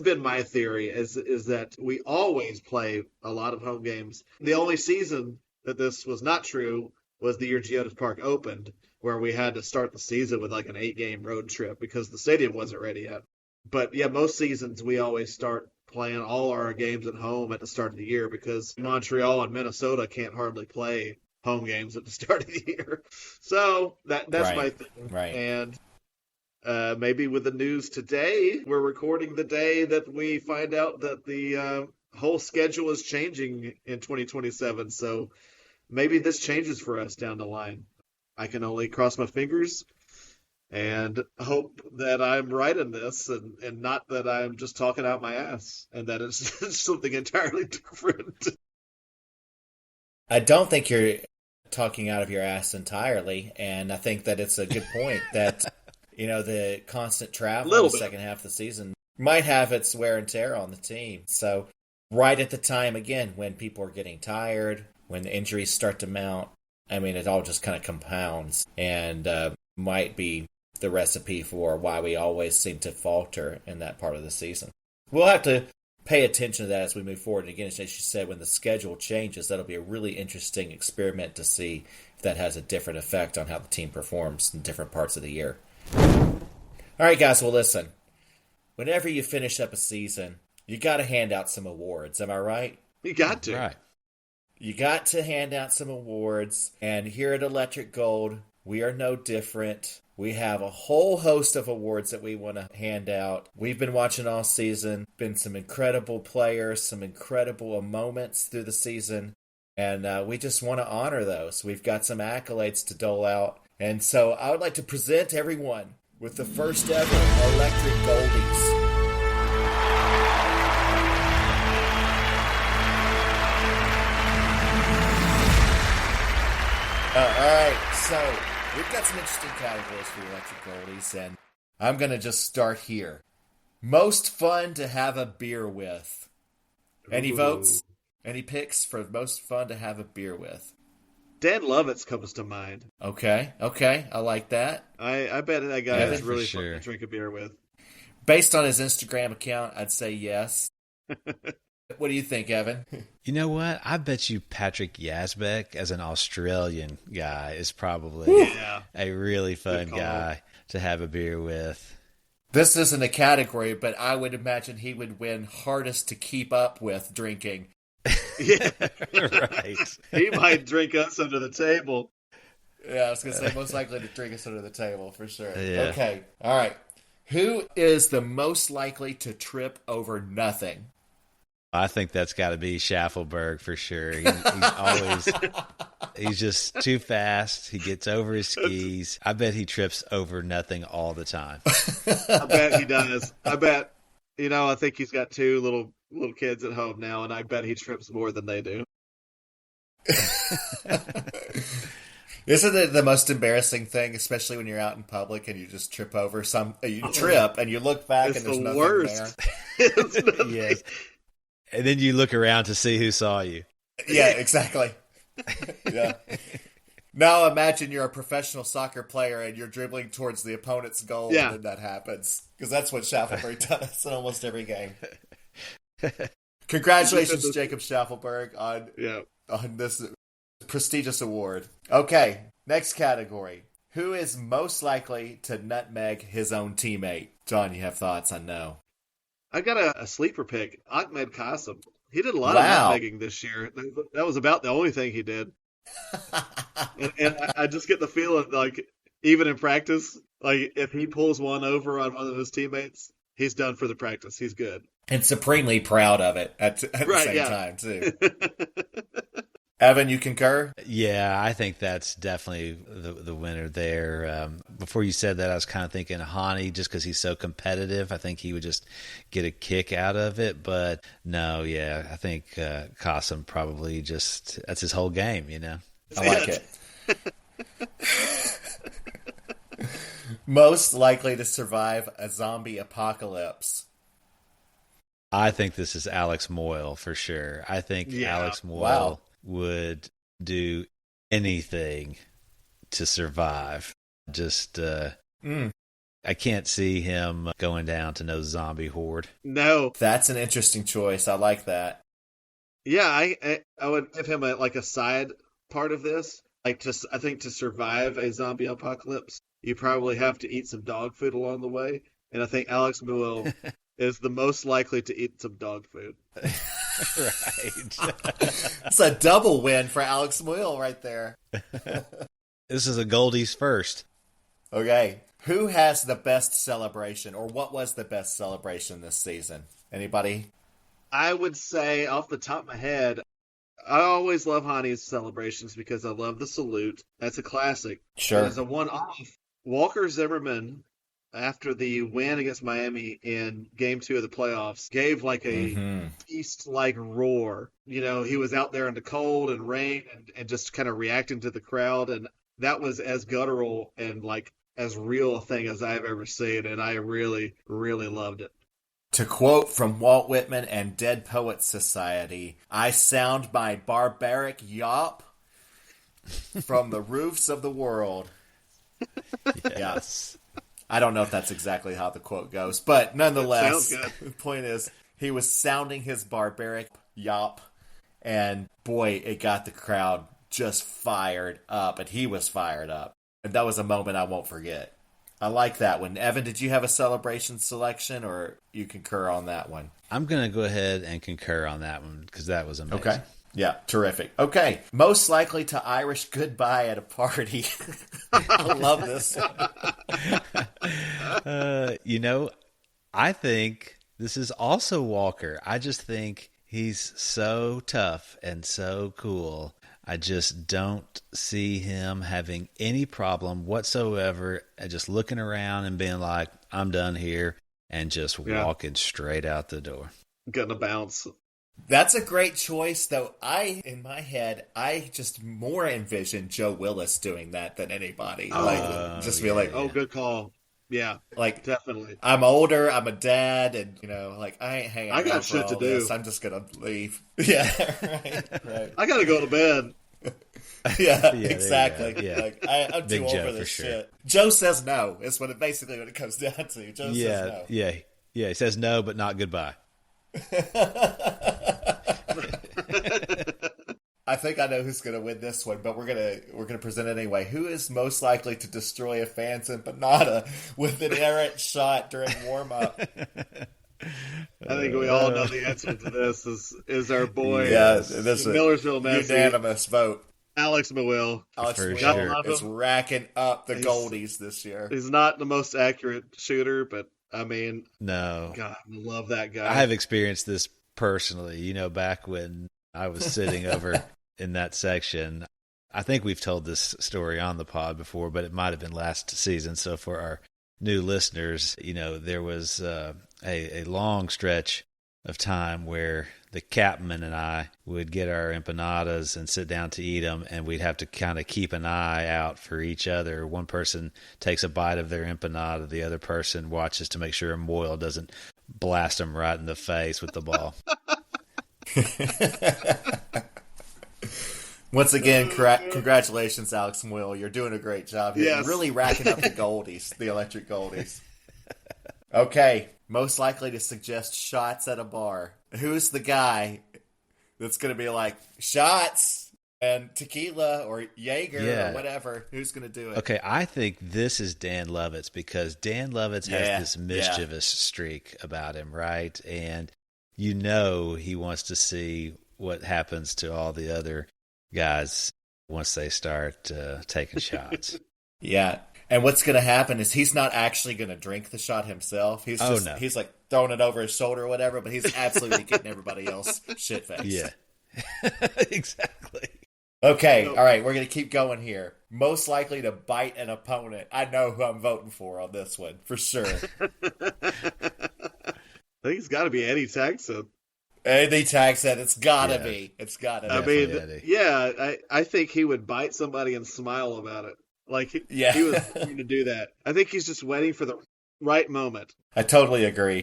been my theory is that we always play a lot of home games. The only season that this was not true was the year Geodis Park opened, where we had to start the season with like an 8-game road trip because the stadium wasn't ready yet. But yeah, most seasons we always start playing all our games at home at the start of the year because Montreal and Minnesota can't hardly play home games at the start of the year. So that's my thing. Right. And maybe with the news today, we're recording the day that we find out that the whole schedule is changing in 2027. So maybe this changes for us down the line. I can only cross my fingers and hope that I'm right in this and not that I'm just talking out my ass and that it's something entirely different. I don't think you're talking out of your ass entirely, and I think that it's a good point that, the constant travel in the second half of the season might have its wear and tear on the team. So right at the time, again, when people are getting tired, when the injuries start to mount, it all just kind of compounds and might be the recipe for why we always seem to falter in that part of the season. We'll have to pay attention to that as we move forward. And again, as you said, when the schedule changes, that'll be a really interesting experiment to see if that has a different effect on how the team performs in different parts of the year. All right, guys, well, listen. Whenever you finish up a season, you got to hand out some awards. Am I right? You got to. Right. You got to hand out some awards. And here at Electric Gold, we are no different. We have a whole host of awards that we want to hand out. We've been watching all season. Been some incredible players, some incredible moments through the season. And we just want to honor those. We've got some accolades to dole out. And so I would like to present everyone with the first ever Electric Goldies. All right, so we've got some interesting categories for the Electric Goldies, and I'm going to just start here. Most fun to have a beer with. Any votes? Any picks for most fun to have a beer with? Dan Lovitz comes to mind. Okay, I like that. I bet that guy is really fun to drink a beer with. Based on his Instagram account, I'd say yes. What do you think, Evan? You know what? I bet you Patrick Yazbek as an Australian guy is probably a really fun guy to have a beer with. This isn't a category, but I would imagine he would win hardest to keep up with drinking. Yeah. Right. He might drink us under the table. Yeah, I was going to say most likely to drink us under the table for sure. Yeah. Okay, all right. Who is the most likely to trip over nothing? I think that's got to be Schaffelberg for sure. He's just too fast. He gets over his skis. I bet he trips over nothing all the time. I bet he does. I think he's got 2 little kids at home now, and I bet he trips more than they do. Isn't it the most embarrassing thing, especially when you're out in public and you just trip over you trip and you look back and there's nothing worst. there? It's nothing. Yes. And then you look around to see who saw you. Yeah, exactly. Yeah. Now imagine you're a professional soccer player and you're dribbling towards the opponent's goal and then that happens. Because that's what Schaffelberg does in almost every game. Congratulations, Jacob Schaffelberg, on this prestigious award. Okay, next category. Who is most likely to nutmeg his own teammate? John, you have thoughts, I know. I got a sleeper pick, Ahmed Qasim. He did a lot Wow. of nutmegging this year. That was about the only thing he did. And I just get the feeling like even in practice, like if he pulls one over on one of his teammates, he's done for the practice. He's good. And supremely proud of it at the Right, same yeah. time, too. Evan, you concur? Yeah, I think that's definitely the winner there. Before you said that, I was kind of thinking Hani, just because he's so competitive. I think he would just get a kick out of it. But no, yeah, I think Qasim probably just, that's his whole game, you know? I like it. Most likely to survive a zombie apocalypse. I think this is Alex Moyle for sure. I think Alex Moyle would do anything to survive. Just, I can't see him going down to no zombie horde. No. That's an interesting choice. I like that. Yeah, I would give him a side part of this. Like, I think to survive a zombie apocalypse, you probably have to eat some dog food along the way. And I think Alex Moyle is the most likely to eat some dog food. Right. It's a double win for Alex Moyle right there. This is a Goldies first. Okay. Who has the best celebration, or what was the best celebration this season? Anybody? I would say, off the top of my head, I always love Hani's celebrations because I love the salute. That's a classic. Sure. But as a one-off, Walker Zimmerman, after the win against Miami in Game 2 of the playoffs, gave like a feast-like roar. You know, he was out there in the cold and rain and just kind of reacting to the crowd, and that was as guttural and like as real a thing as I've ever seen, and I really, really loved it. To quote from Walt Whitman and Dead Poets Society, I sound my barbaric yawp from the roofs of the world. Yes. I don't know if that's exactly how the quote goes, but nonetheless, Sounds the point is, he was sounding his barbaric yawp, and boy, it got the crowd just fired up, and he was fired up. And that was a moment I won't forget. I like that one. Evan, did you have a celebration selection, or you concur on that one? I'm going to go ahead and concur on that one because that was amazing. Okay. Yeah, terrific. Okay. Most likely to Irish goodbye at a party. I love this. You know, I think this is also Walker. I just think he's so tough and so cool. I just don't see him having any problem whatsoever at just looking around and being like, I'm done here, and just walking straight out the door. Getting a bounce. That's a great choice, though. In my head, I just more envision Joe Willis doing that than anybody. Be like, Oh, good call. Yeah, like definitely. I'm older, I'm a dad, and like I ain't hanging. I got out for shit to all do. this. I'm just gonna leave. Yeah, right. I gotta go to bed. Yeah, Yeah, exactly. yeah. Like I'm Big too Joe old for for this sure. shit. Joe says no. Is what it comes down to. Joe says no. Yeah. He says no, but not goodbye. I think I know who's going to win this one, but we're gonna present it anyway. Who is most likely to destroy a fans empanada with an errant shot during warm up? I think we all know the answer to this is our boy. Yes, this is Millersville Messi. unanimous vote. Alex Moyle. Alex For Moyle sure. is racking up the Goldies this year. He's not the most accurate shooter, but I mean, No. God, I love that guy. I have experienced this personally, back when I was sitting over in that section. I think we've told this story on the pod before, but it might have been last season. So for our new listeners, there was a long stretch of time where the captain and I would get our empanadas and sit down to eat them, and we'd have to kind of keep an eye out for each other. One person takes a bite of their empanada, the other person watches to make sure Moyle doesn't blast them right in the face with the ball. Once again, congratulations, Alex Moyle. You're doing a great job here. Yes. You're really racking up the Goldies, the Electric Goldies. Okay, most likely to suggest shots at a bar. Who's the guy that's going to be like, shots? and tequila or Jaeger or whatever. Who's going to do it? Okay, I think this is Dan Lovitz because Dan Lovitz has this mischievous streak about him, right? And you know he wants to see what happens to all the other guys once they start taking shots. Yeah. And what's going to happen is he's not actually going to drink the shot himself. He's he's like throwing it over his shoulder or whatever, but he's absolutely getting everybody else shit-faced. Yeah. Exactly. Okay, all right, we're going to keep going here. Most likely to bite an opponent. I know who I'm voting for on this one, for sure. I think it's got to be Eddie Texan. Eddie Texan, it's got to be. It's got to be. I mean, I think he would bite somebody and smile about it. Like, he was going to do that. I think he's just waiting for the right moment. I totally agree.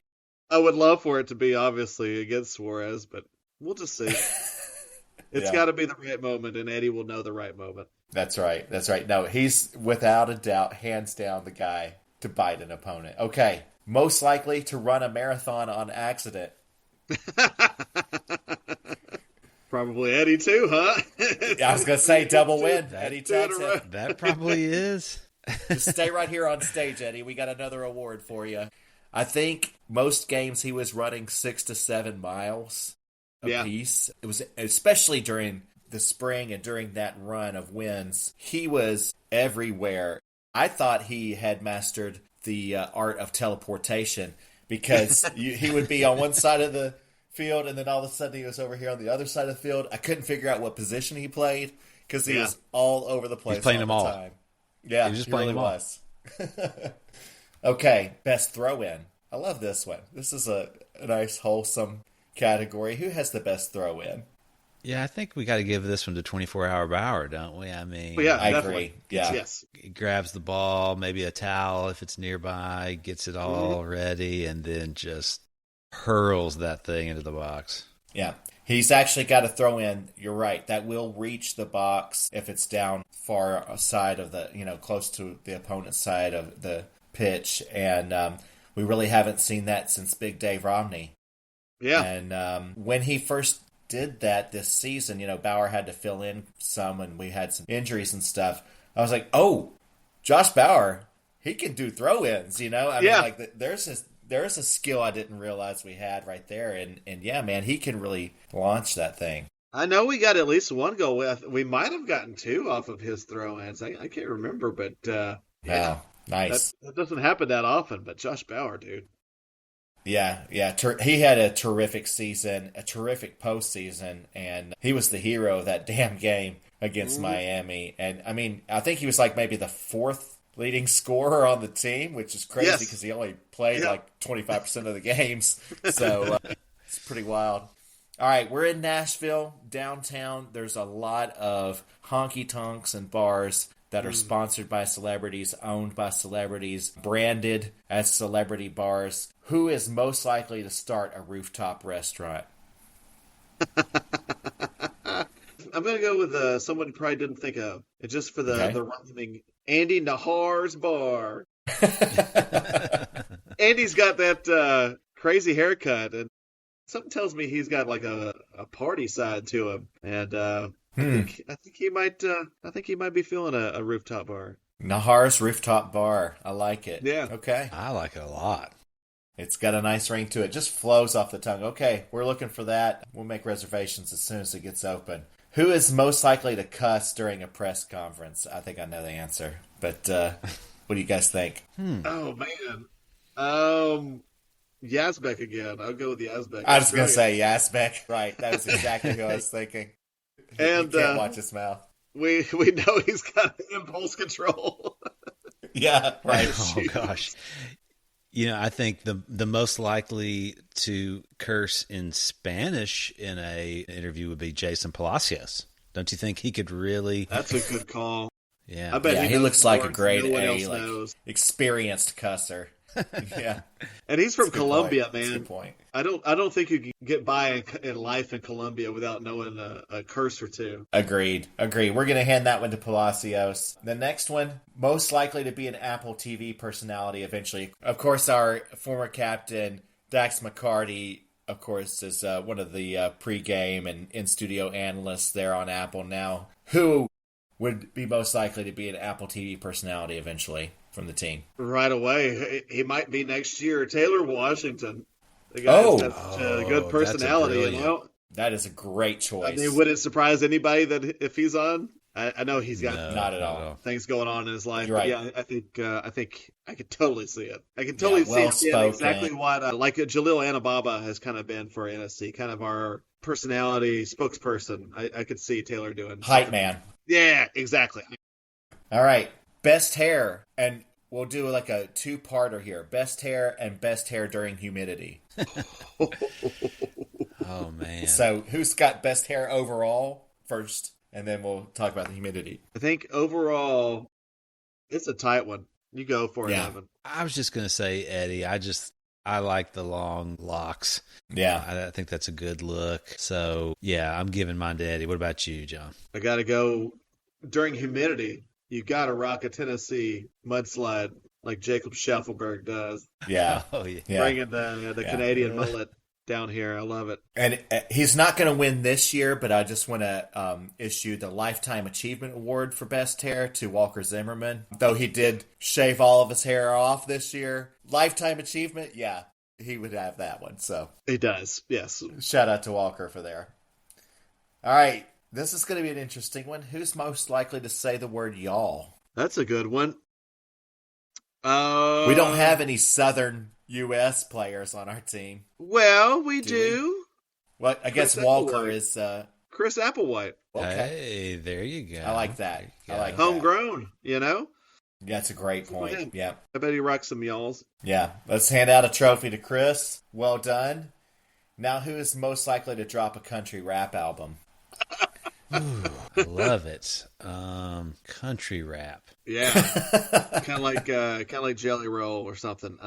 I would love for it to be, obviously, against Suarez, but we'll just see. It's got to be the right moment, and Eddie will know the right moment. That's right. That's right. No, he's, without a doubt, hands down the guy to bite an opponent. Okay, most likely to run a marathon on accident. Probably Eddie too, huh? I was going to say double win. Eddie Texan. That probably is. Just stay right here on stage, Eddie. We got another award for you. I think most games he was running 6 to 7 miles a piece. It was especially during the spring and during that run of wins. He was everywhere. I thought he had mastered the art of teleportation because he would be on one side of the field, and then all of a sudden he was over here on the other side of the field. I couldn't figure out what position he played because he was all over the place. He's playing all them the all. Time. Yeah, he was just playing them all. Okay, best throw-in. I love this one. This is a nice, wholesome category. Who has the best throw-in? Yeah, I think we got to give this one to 24-hour Bauer, don't we? I mean, I agree. Yeah. Yes. He grabs the ball, maybe a towel if it's nearby, gets it all ready, and then just hurls that thing into the box. Yeah. He's actually got to throw in, you're right, that will reach the box if it's down far side of the, close to the opponent's side of the pitch. And we really haven't seen that since Big Dave Romney. Yeah. And when he first did that this season, Bauer had to fill in some and we had some injuries and stuff. I was like, oh, Josh Bauer, he can do throw-ins, I mean, like there's a skill I didn't realize we had right there. And yeah, man, he can really launch that thing. I know we got at least one goal. We might have gotten 2 off of his throw-ins. I can't remember, but wow, nice. That doesn't happen that often, but Josh Bauer, dude. Yeah. He had a terrific season, a terrific postseason, and he was the hero of that damn game against Miami. And, I mean, I think he was like maybe the 4th leading scorer on the team, which is crazy because he only played like 25% of the games. So it's pretty wild. All right, we're in Nashville, downtown. There's a lot of honky-tonks and bars that are sponsored by celebrities, owned by celebrities, branded as celebrity bars. Who is most likely to start a rooftop restaurant? I'm going to go with someone you probably didn't think of. It's just for the rhyming. Andy Nahar's Bar. Andy's got that crazy haircut, and something tells me he's got like a party side to him. And I think he might be feeling a rooftop bar. Nahar's Rooftop Bar. I like it. Yeah. Okay. I like it a lot. It's got a nice ring to it. Just flows off the tongue. Okay, we're looking for that. We'll make reservations as soon as it gets open. Who is most likely to cuss during a press conference? I think I know the answer, but what do you guys think? Oh, man. Yazbek again. I'll go with Yazbek. I was going to say Yazbek. Right, that was exactly who I was thinking. And you can't watch his mouth. We know he's got impulse control. Yeah, right. Oh, gosh. I think the most likely to curse in Spanish in a interview would be Jason Palacios. Don't you think he could really? That's a good call. Yeah, I bet he looks like a grade A, like experienced cusser. Yeah, and he's from Colombia, man. man. That's a good point. I don't think you can get by in life in Colombia without knowing a curse or two. Agreed. We're going to hand that one to Palacios. The next one, most likely to be an Apple TV personality eventually. Of course, our former captain, Dax McCarty, of course, is one of the pregame and in-studio analysts there on Apple now. Who would be most likely to be an Apple TV personality eventually from the team? Right away. He might be next year. Taylor Washington. The guy has such a good personality, you know? That is a great choice. I mean, would it surprise anybody that if he's on? I know he's got not at all things going on in his life. Right. But yeah, I think I could totally see it. I can totally see exactly what like Jalil Anababa has kind of been for NSC, kind of our personality spokesperson. I could see Taylor doing hype man. Yeah, exactly. All right, best hair, and we'll do like a two-parter here: best hair and best hair during humidity. Oh man! So who's got best hair overall first? And then we'll talk about the humidity. I think overall, it's a tight one. You go for it, Evan. I was just going to say, Eddie, I like the long locks. Yeah. I think that's a good look. So, yeah, I'm giving mine to Eddie. What about you, John? I got to go during humidity. You got to rock a Tennessee mudslide like Jacob Schaffelberg does. Yeah. Oh, yeah. Bringing the Canadian mullet down here. I love it. And he's not going to win this year, but I just want to issue the Lifetime Achievement Award for best hair to Walker Zimmerman. Though he did shave all of his hair off this year. Lifetime Achievement, yeah, he would have that one. So he does, yes. Shout out to Walker for there. All right, this is going to be an interesting one. Who's most likely to say the word y'all? That's a good one. We don't have any Southern U.S. players on our team. Well, we do. Well, I guess Walker is Chris Applewhite. Okay. Hey, there you go. I like that. I like homegrown, you know? That's a great point. Yeah. I bet he rocks some y'alls. Yeah. Let's hand out a trophy to Chris. Well done. Now, who is most likely to drop a country rap album? Ooh, I love it. Country rap. Yeah. kind of like Jelly Roll or something.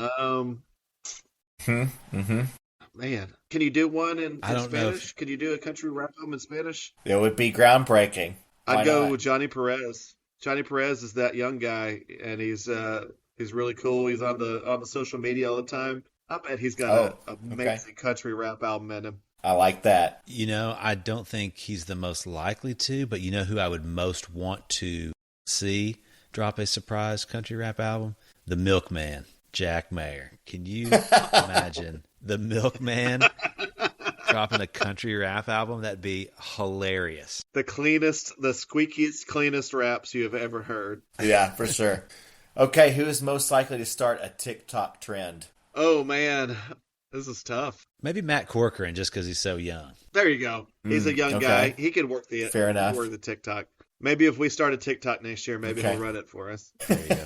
Man, can you do one in Spanish? Can you do a country rap album in Spanish? It would be groundbreaking. I'd go with Johnny Perez. Johnny Perez is that young guy, and he's really cool. He's on the social media all the time. I bet he's got an amazing country rap album in him. I like that. You know, I don't think he's the most likely to, but you know who I would most want to see drop a surprise country rap album? The Milkman, Jack Mayer. Can you imagine the Milkman dropping a country rap album? That'd be hilarious. The squeakiest, cleanest raps you have ever heard. Yeah, for sure. Okay, who is most likely to start a TikTok trend? Oh, man. This is tough. Maybe Matt Corcoran, just because he's so young. There you go. He's a young guy. He could work the TikTok. Maybe if we start a TikTok next year, maybe he'll run it for us. There you go.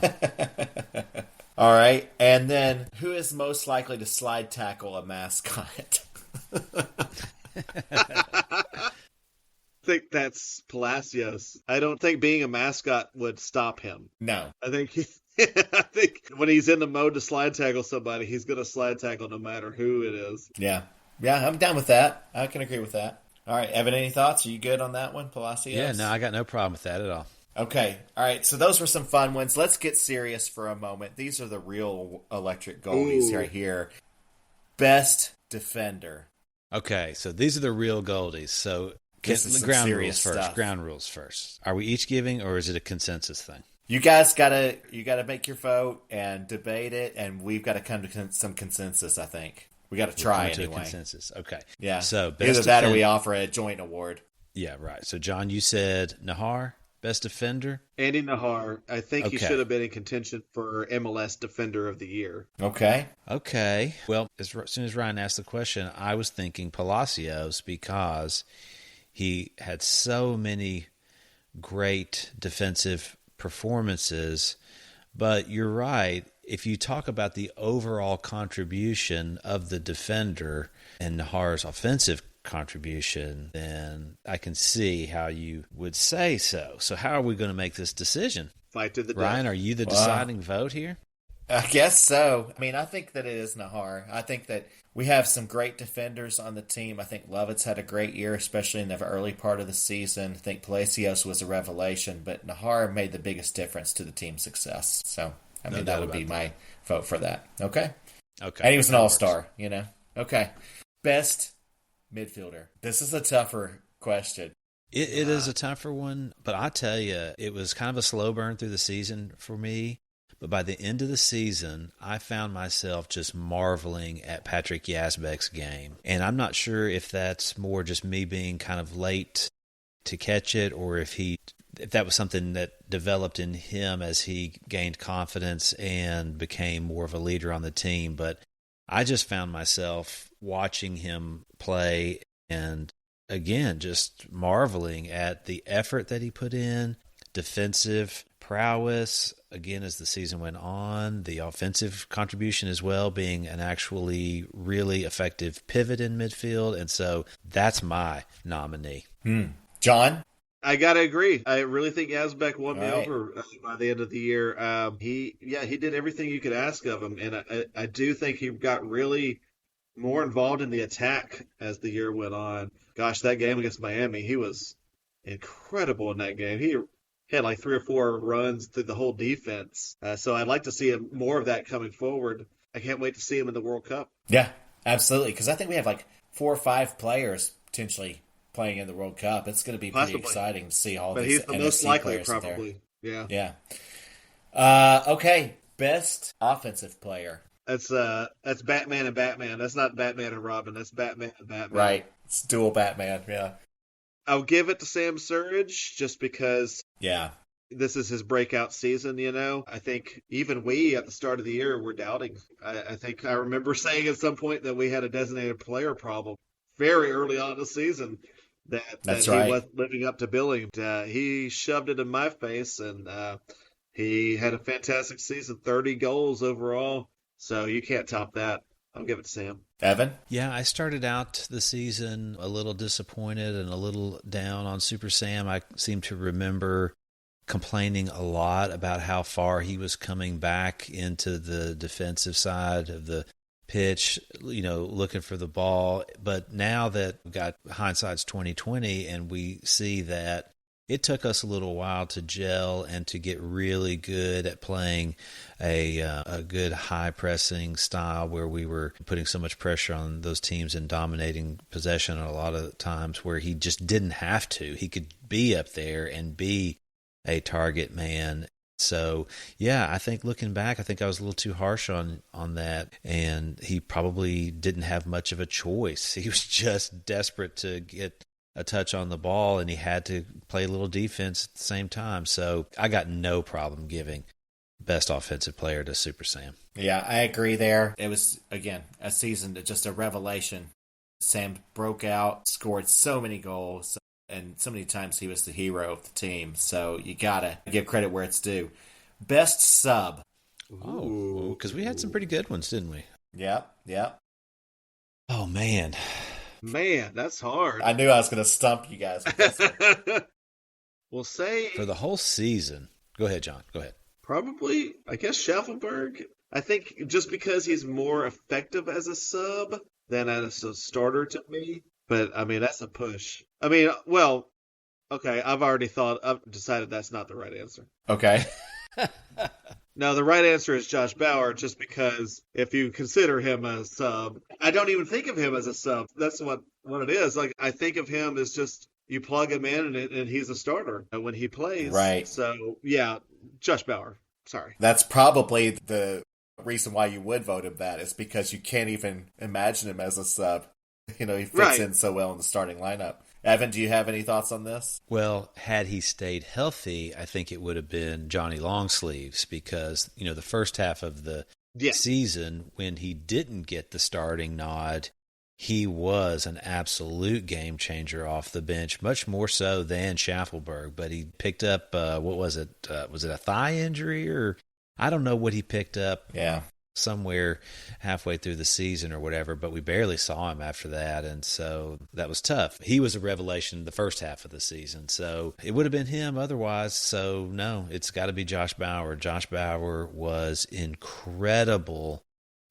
All right. And then who is most likely to slide tackle a mascot? I think that's Palacios. I don't think being a mascot would stop him. No. I think when he's in the mode to slide tackle somebody, he's going to slide tackle no matter who it is. Yeah. Yeah, I'm down with that. I can agree with that. All right. Evan, any thoughts? Are you good on that one, Palacios? Yeah, no, I got no problem with that at all. Okay. All right. So those were some fun ones. Let's get serious for a moment. These are the real Electric Goldies right here. Best defender. Okay. So these are the real Goldies. So ground rules first. Are we each giving, or is it a consensus thing? You guys gotta make your vote and debate it, and we've got to come to some consensus. I think we got to try anyway. Consensus, okay. Yeah. So either that or we offer a joint award. Yeah, right. So John, you said Nahar, best defender. Andy Nahar, I think he should have been in contention for MLS Defender of the Year. Okay. Well, as soon as Ryan asked the question, I was thinking Palacios because he had so many great defensive performances, but you're right. If you talk about the overall contribution of the defender and Nahar's offensive contribution, then I can see how you would say so. So how are we going to make this decision? Fight to the death. Ryan, are you the deciding vote here? I guess so. I mean, I think that it is Nahar. I think that we have some great defenders on the team. I think Lovitz had a great year, especially in the early part of the season. I think Palacios was a revelation, but Nahar made the biggest difference to the team's success. So, I mean, that would be my vote for that. Okay? Okay. And he was an all-star, you know? Okay. Best midfielder. This is a tougher question. It is a tougher one, but I tell you, it was kind of a slow burn through the season for me. But by the end of the season, I found myself just marveling at Patrick Yazbek's game. And I'm not sure if that's more just me being kind of late to catch it, or if that was something that developed in him as he gained confidence and became more of a leader on the team. But I just found myself watching him play and, again, just marveling at the effort that he put in, defensive prowess, again, as the season went on, the offensive contribution as well, being an actually really effective pivot in midfield. And so that's my nominee. John? I gotta agree. I really think Yazbek won me over by the end of the year. He did everything you could ask of him, and I do think he got really more involved in the attack as the year went on. Gosh, that game against Miami, he was incredible in that game. He had like 3 or 4 runs through the whole defense. So I'd like to see more of that coming forward. I can't wait to see him in the World Cup. Yeah, absolutely. Because I think we have like 4 or 5 players potentially playing in the World Cup. It's going to be pretty exciting to see all these NFC players. But he's the most likely, probably. There. Yeah. Okay, best offensive player. That's Batman and Batman. That's not Batman and Robin. That's Batman and Batman. Right. It's dual Batman. Yeah. I'll give it to Sam Surridge just because. Yeah. This is his breakout season, you know. I think even we at the start of the year were doubting. I think I remember saying at some point that we had a designated player problem very early on in the season. That he wasn't living up to billing. He shoved it in my face, and he had a fantastic season, 30 goals overall. So you can't top that. I'll give it to Sam. Evan? Yeah, I started out the season a little disappointed and a little down on Super Sam. I seem to remember complaining a lot about how far he was coming back into the defensive side of the pitch, looking for the ball. But now that we've got hindsight's 2020 and we see that it took us a little while to gel and to get really good at playing a good high pressing style where we were putting so much pressure on those teams and dominating possession a lot of times where he just didn't have to. He could be up there and be a target man. So, yeah, I think looking back, I think I was a little too harsh on that, and he probably didn't have much of a choice. He was just desperate to get a touch on the ball, and he had to play a little defense at the same time. So I got no problem giving best offensive player to Super Sam. Yeah, I agree there. It was, again, a season that just a revelation. Sam broke out, scored so many goals, and so many times he was the hero of the team. So you got to give credit where it's due. Best sub. Oh, because we had some pretty good ones, didn't we? Yeah. Oh, man. Man, that's hard. I knew I was going to stump you guys with this one. We'll say... For the whole season. Go ahead, John. Go ahead. Probably, I guess, Schaffelberg. I think just because he's more effective as a sub than as a starter to me. But, I mean, that's a push. I mean, well, okay, I've decided that's not the right answer. Okay. No, the right answer is Josh Bauer, just because if you consider him a sub, I don't even think of him as a sub. That's what it is. Like, I think of him as just you plug him in and he's a starter when he plays. Right. So, yeah, Josh Bauer. Sorry. That's probably the reason why you would vote him that is because you can't even imagine him as a sub. He fits in so well in the starting lineup. Evan, do you have any thoughts on this? Well, had he stayed healthy, I think it would have been Johnny Longsleeves because, the first half of the season when he didn't get the starting nod, he was an absolute game changer off the bench, much more so than Schaffelberg. But he picked up, what was it? Was it a thigh injury or I don't know what he picked up. Yeah. Somewhere halfway through the season or whatever, but we barely saw him after that, and so that was tough. He was a revelation the first half of the season, so it would have been him otherwise. So no, it's got to be Josh Bauer. Josh Bauer was incredible,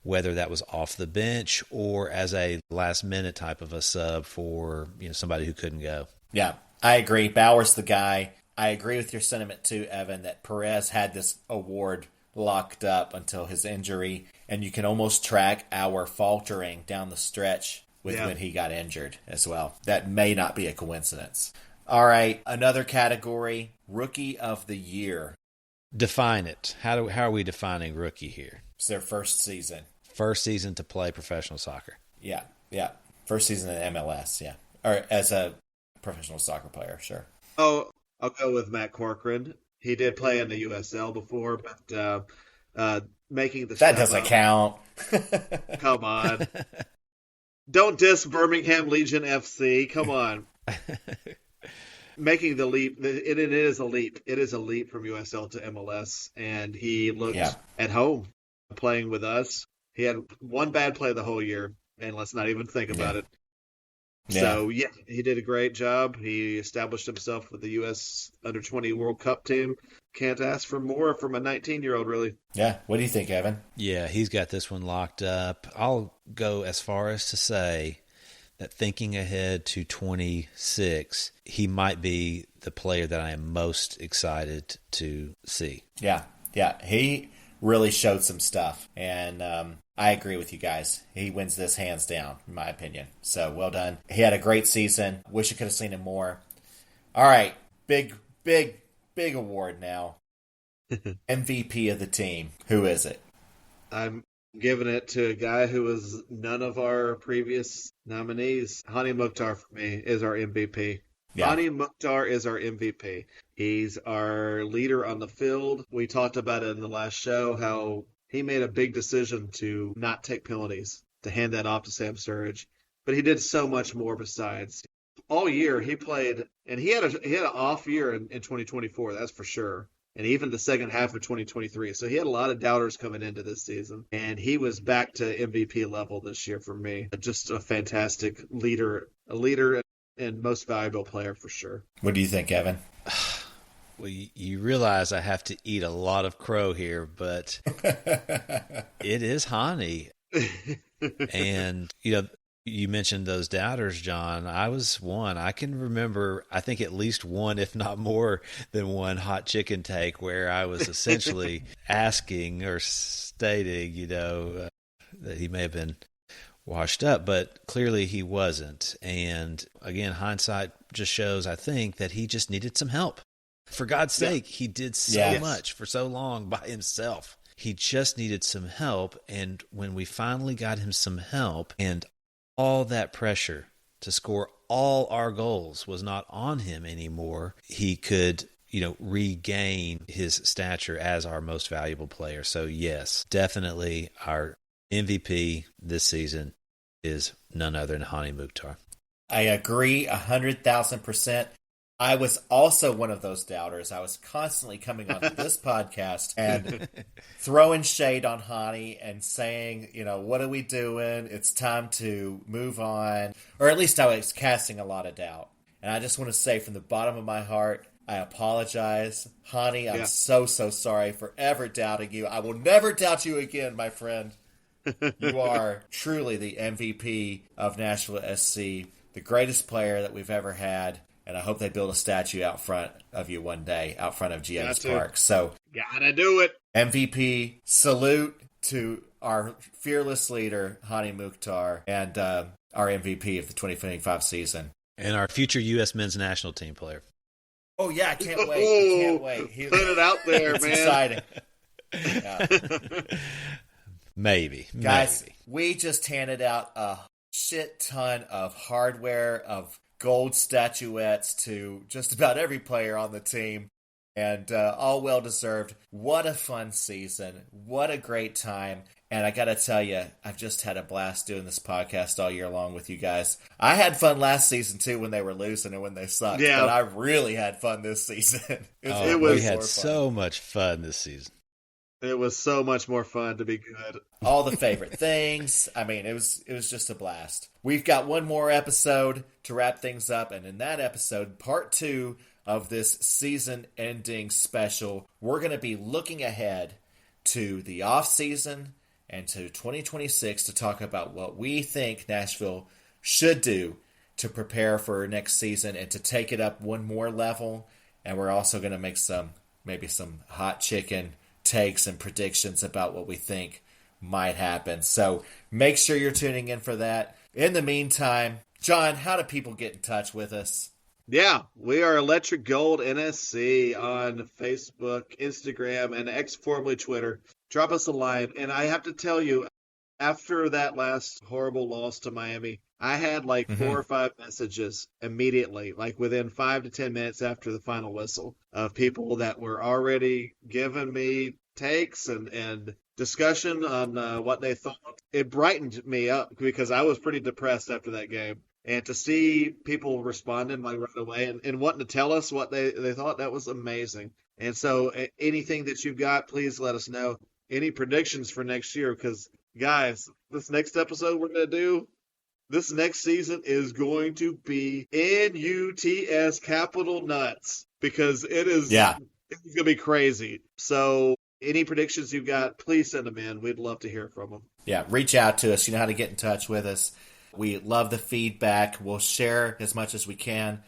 whether that was off the bench or as a last-minute type of a sub for somebody who couldn't go. Yeah, I agree. Bauer's the guy. I agree with your sentiment too, Evan, that Perez had this award locked up until his injury, and you can almost track our faltering down the stretch with when he got injured as well. That may not be a coincidence. All right, another category, Rookie of the Year. Define it. How are we defining rookie here? It's their first season. First season to play professional soccer. Yeah. First season in MLS, yeah. Or as a professional soccer player, sure. Oh, I'll go with Matt Corcoran. He did play in the USL before, but making the that doesn't count. Come on. Don't diss Birmingham Legion FC. Come on. Making the leap, it is a leap. It is a leap from USL to MLS, and he looked at home playing with us. He had one bad play the whole year, and let's not even think about it. So, he did a great job. He established himself with the U.S. Under-20 World Cup team. Can't ask for more from a 19-year-old, really. Yeah. What do you think, Evan? Yeah, he's got this one locked up. I'll go as far as to say that thinking ahead to 26, he might be the player that I am most excited to see. Yeah. He really showed some stuff, and I agree with you guys. He wins this hands down, in my opinion. So, well done. He had a great season. Wish I could have seen him more. All right, big award now. MVP of the team. Who is it? I'm giving it to a guy who was none of our previous nominees. Hani Mukhtar, for me, is our MVP. Yeah. Hani Mukhtar is our MVP. He's our leader on the field. We talked about it in the last show, how he made a big decision to not take penalties, to hand that off to Sam Sturridge. But he did so much more besides. All year he played, and he had an off year in 2024, that's for sure. And even the second half of 2023. So he had a lot of doubters coming into this season. And he was back to MVP level this year for me. Just a fantastic leader, and most valuable player for sure. What do you think, Evan? Well, you realize I have to eat a lot of crow here, but it is Hani. And, you mentioned those doubters, John. I was one. I can remember, I think at least one, if not more than one hot chicken take where I was essentially asking or stating, that he may have been washed up, but clearly he wasn't. And again, hindsight just shows, I think, that he just needed some help. For God's sake, he did so much for so long by himself. He just needed some help. And when we finally got him some help, and all that pressure to score all our goals was not on him anymore, he could, regain his stature as our most valuable player. So yes, definitely our MVP this season is none other than Hani Mukhtar. I agree 100,000%. I was also one of those doubters. I was constantly coming onto this podcast and throwing shade on Hani and saying, what are we doing? It's time to move on. Or at least I was casting a lot of doubt. And I just want to say from the bottom of my heart, I apologize. Hani, I'm so sorry for ever doubting you. I will never doubt you again, my friend. You are truly the MVP of Nashville SC, the greatest player that we've ever had. And I hope they build a statue out front of you one day, out front of GM's Park. So, gotta do it. MVP, salute to our fearless leader, Hani Mukhtar, and our MVP of the 2025 season. And our future U.S. men's national team player. Oh, yeah, I can't wait. Put it out there, it's man. Exciting. Yeah. Maybe. Guys, we just handed out a shit ton of hardware, of gold statuettes to just about every player on the team, and all well-deserved. What a fun season. What a great time. And I got to tell you, I've just had a blast doing this podcast all year long with you guys. I had fun last season, too, when they were losing and when they sucked. Yeah. But I really had fun this season. We had so much fun this season. It was so much more fun to be good. All the favorite things. I mean, it was just a blast. We've got one more episode to wrap things up, and in that episode, part 2 of this season-ending special, we're going to be looking ahead to the offseason and to 2026 to talk about what we think Nashville should do to prepare for next season and to take it up one more level. And we're also going to make maybe some hot chicken takes and predictions about what we think might happen. So make sure you're tuning in for that. In the meantime, John, how do people get in touch with us? Yeah, we are Electric Gold NSC on Facebook, Instagram, and X, formerly Twitter. Drop us a line. And I have to tell you, after that last horrible loss to Miami, I had like 4 or 5 messages immediately, like within 5 to 10 minutes after the final whistle, of people that were already giving me takes and discussion on what they thought. It brightened me up because I was pretty depressed after that game. And to see people responding like right away and wanting to tell us what they thought, that was amazing. And so anything that you've got, please let us know. Any predictions for next year? Because, guys, this next episode we're going to do, this next season is going to be NUTS capital nuts because it's going to be crazy. So any predictions you've got, please send them in. We'd love to hear from them. Yeah, reach out to us. You know how to get in touch with us. We love the feedback. We'll share as much as we can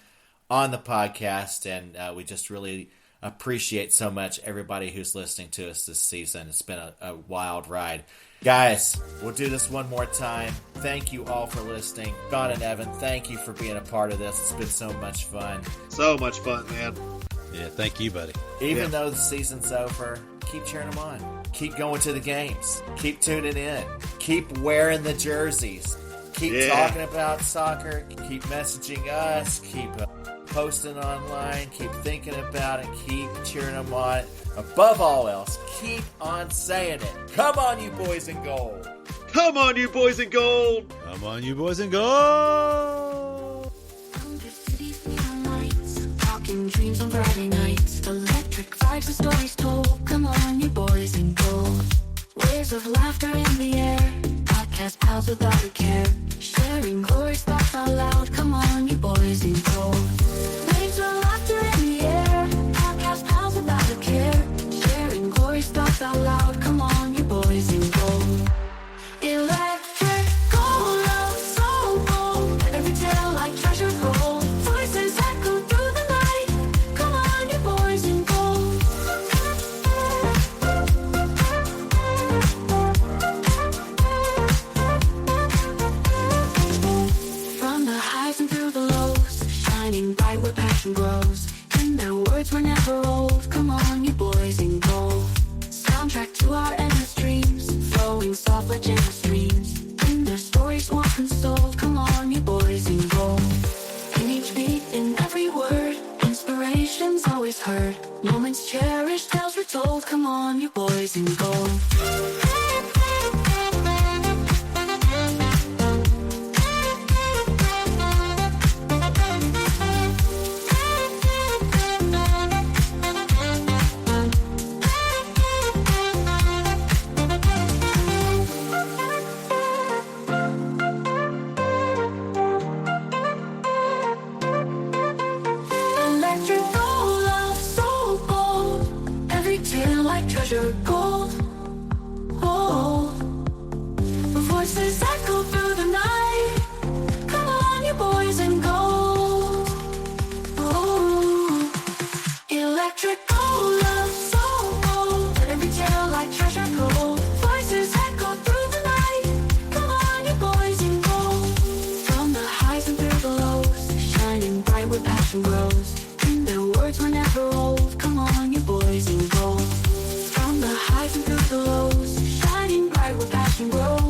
on the podcast, and we just really appreciate so much everybody who's listening to us this season. It's been a wild ride. Guys, we'll do this one more time. Thank you all for listening. John and Evan, thank you for being a part of this. It's been so much fun. So much fun, man. Yeah, thank you, buddy. Even though the season's over, keep cheering them on. Keep going to the games. Keep tuning in. Keep wearing the jerseys. Keep talking about soccer. Keep messaging us. Keep posting online. Keep thinking about it. Keep cheering them on. Above all else, keep on saying it. Come on, you boys in gold. Come on, you boys in gold. Come on, you boys in gold. Under cities, neon lights, talking dreams on Friday nights. Electric vibes and stories told. Come on, you boys in gold. Waves of laughter in the air. Podcast pals without a care. Sharing glorious thoughts out loud. Come on, you boys in gold. Waves of laughter in the air. Podcast pals without a care. Sharing glorious thoughts out loud. Come on, you boys in gold. Electric gold, love so bold. Every tale like treasure gold. Voices echo through the night. Come on, you boys in gold. From the highs and through the lows, shining bright where passion grows. And their words were never old. Come on, you boys in gold. Soundtrack to our endless dreams, flowing soft like gentle streams. In their stories once consoled. Come on, you boys in gold. In each beat, in every word, inspiration's always heard. Moments cherished, tales retold. Come on, you boys in gold. Electric gold, love so bold. Every tale like treasure gold. Oh, voices echo through the night. Come on, you boys in gold. Oh, electric gold, love so bold. Every tale like treasure gold. Voices echo through the night. Come on, you boys in gold. From the highs and through the lows, shining bright where passion grows. And their words were never old. Come on, you boys in gold. From the highs and through the lows, shining bright where passion grows.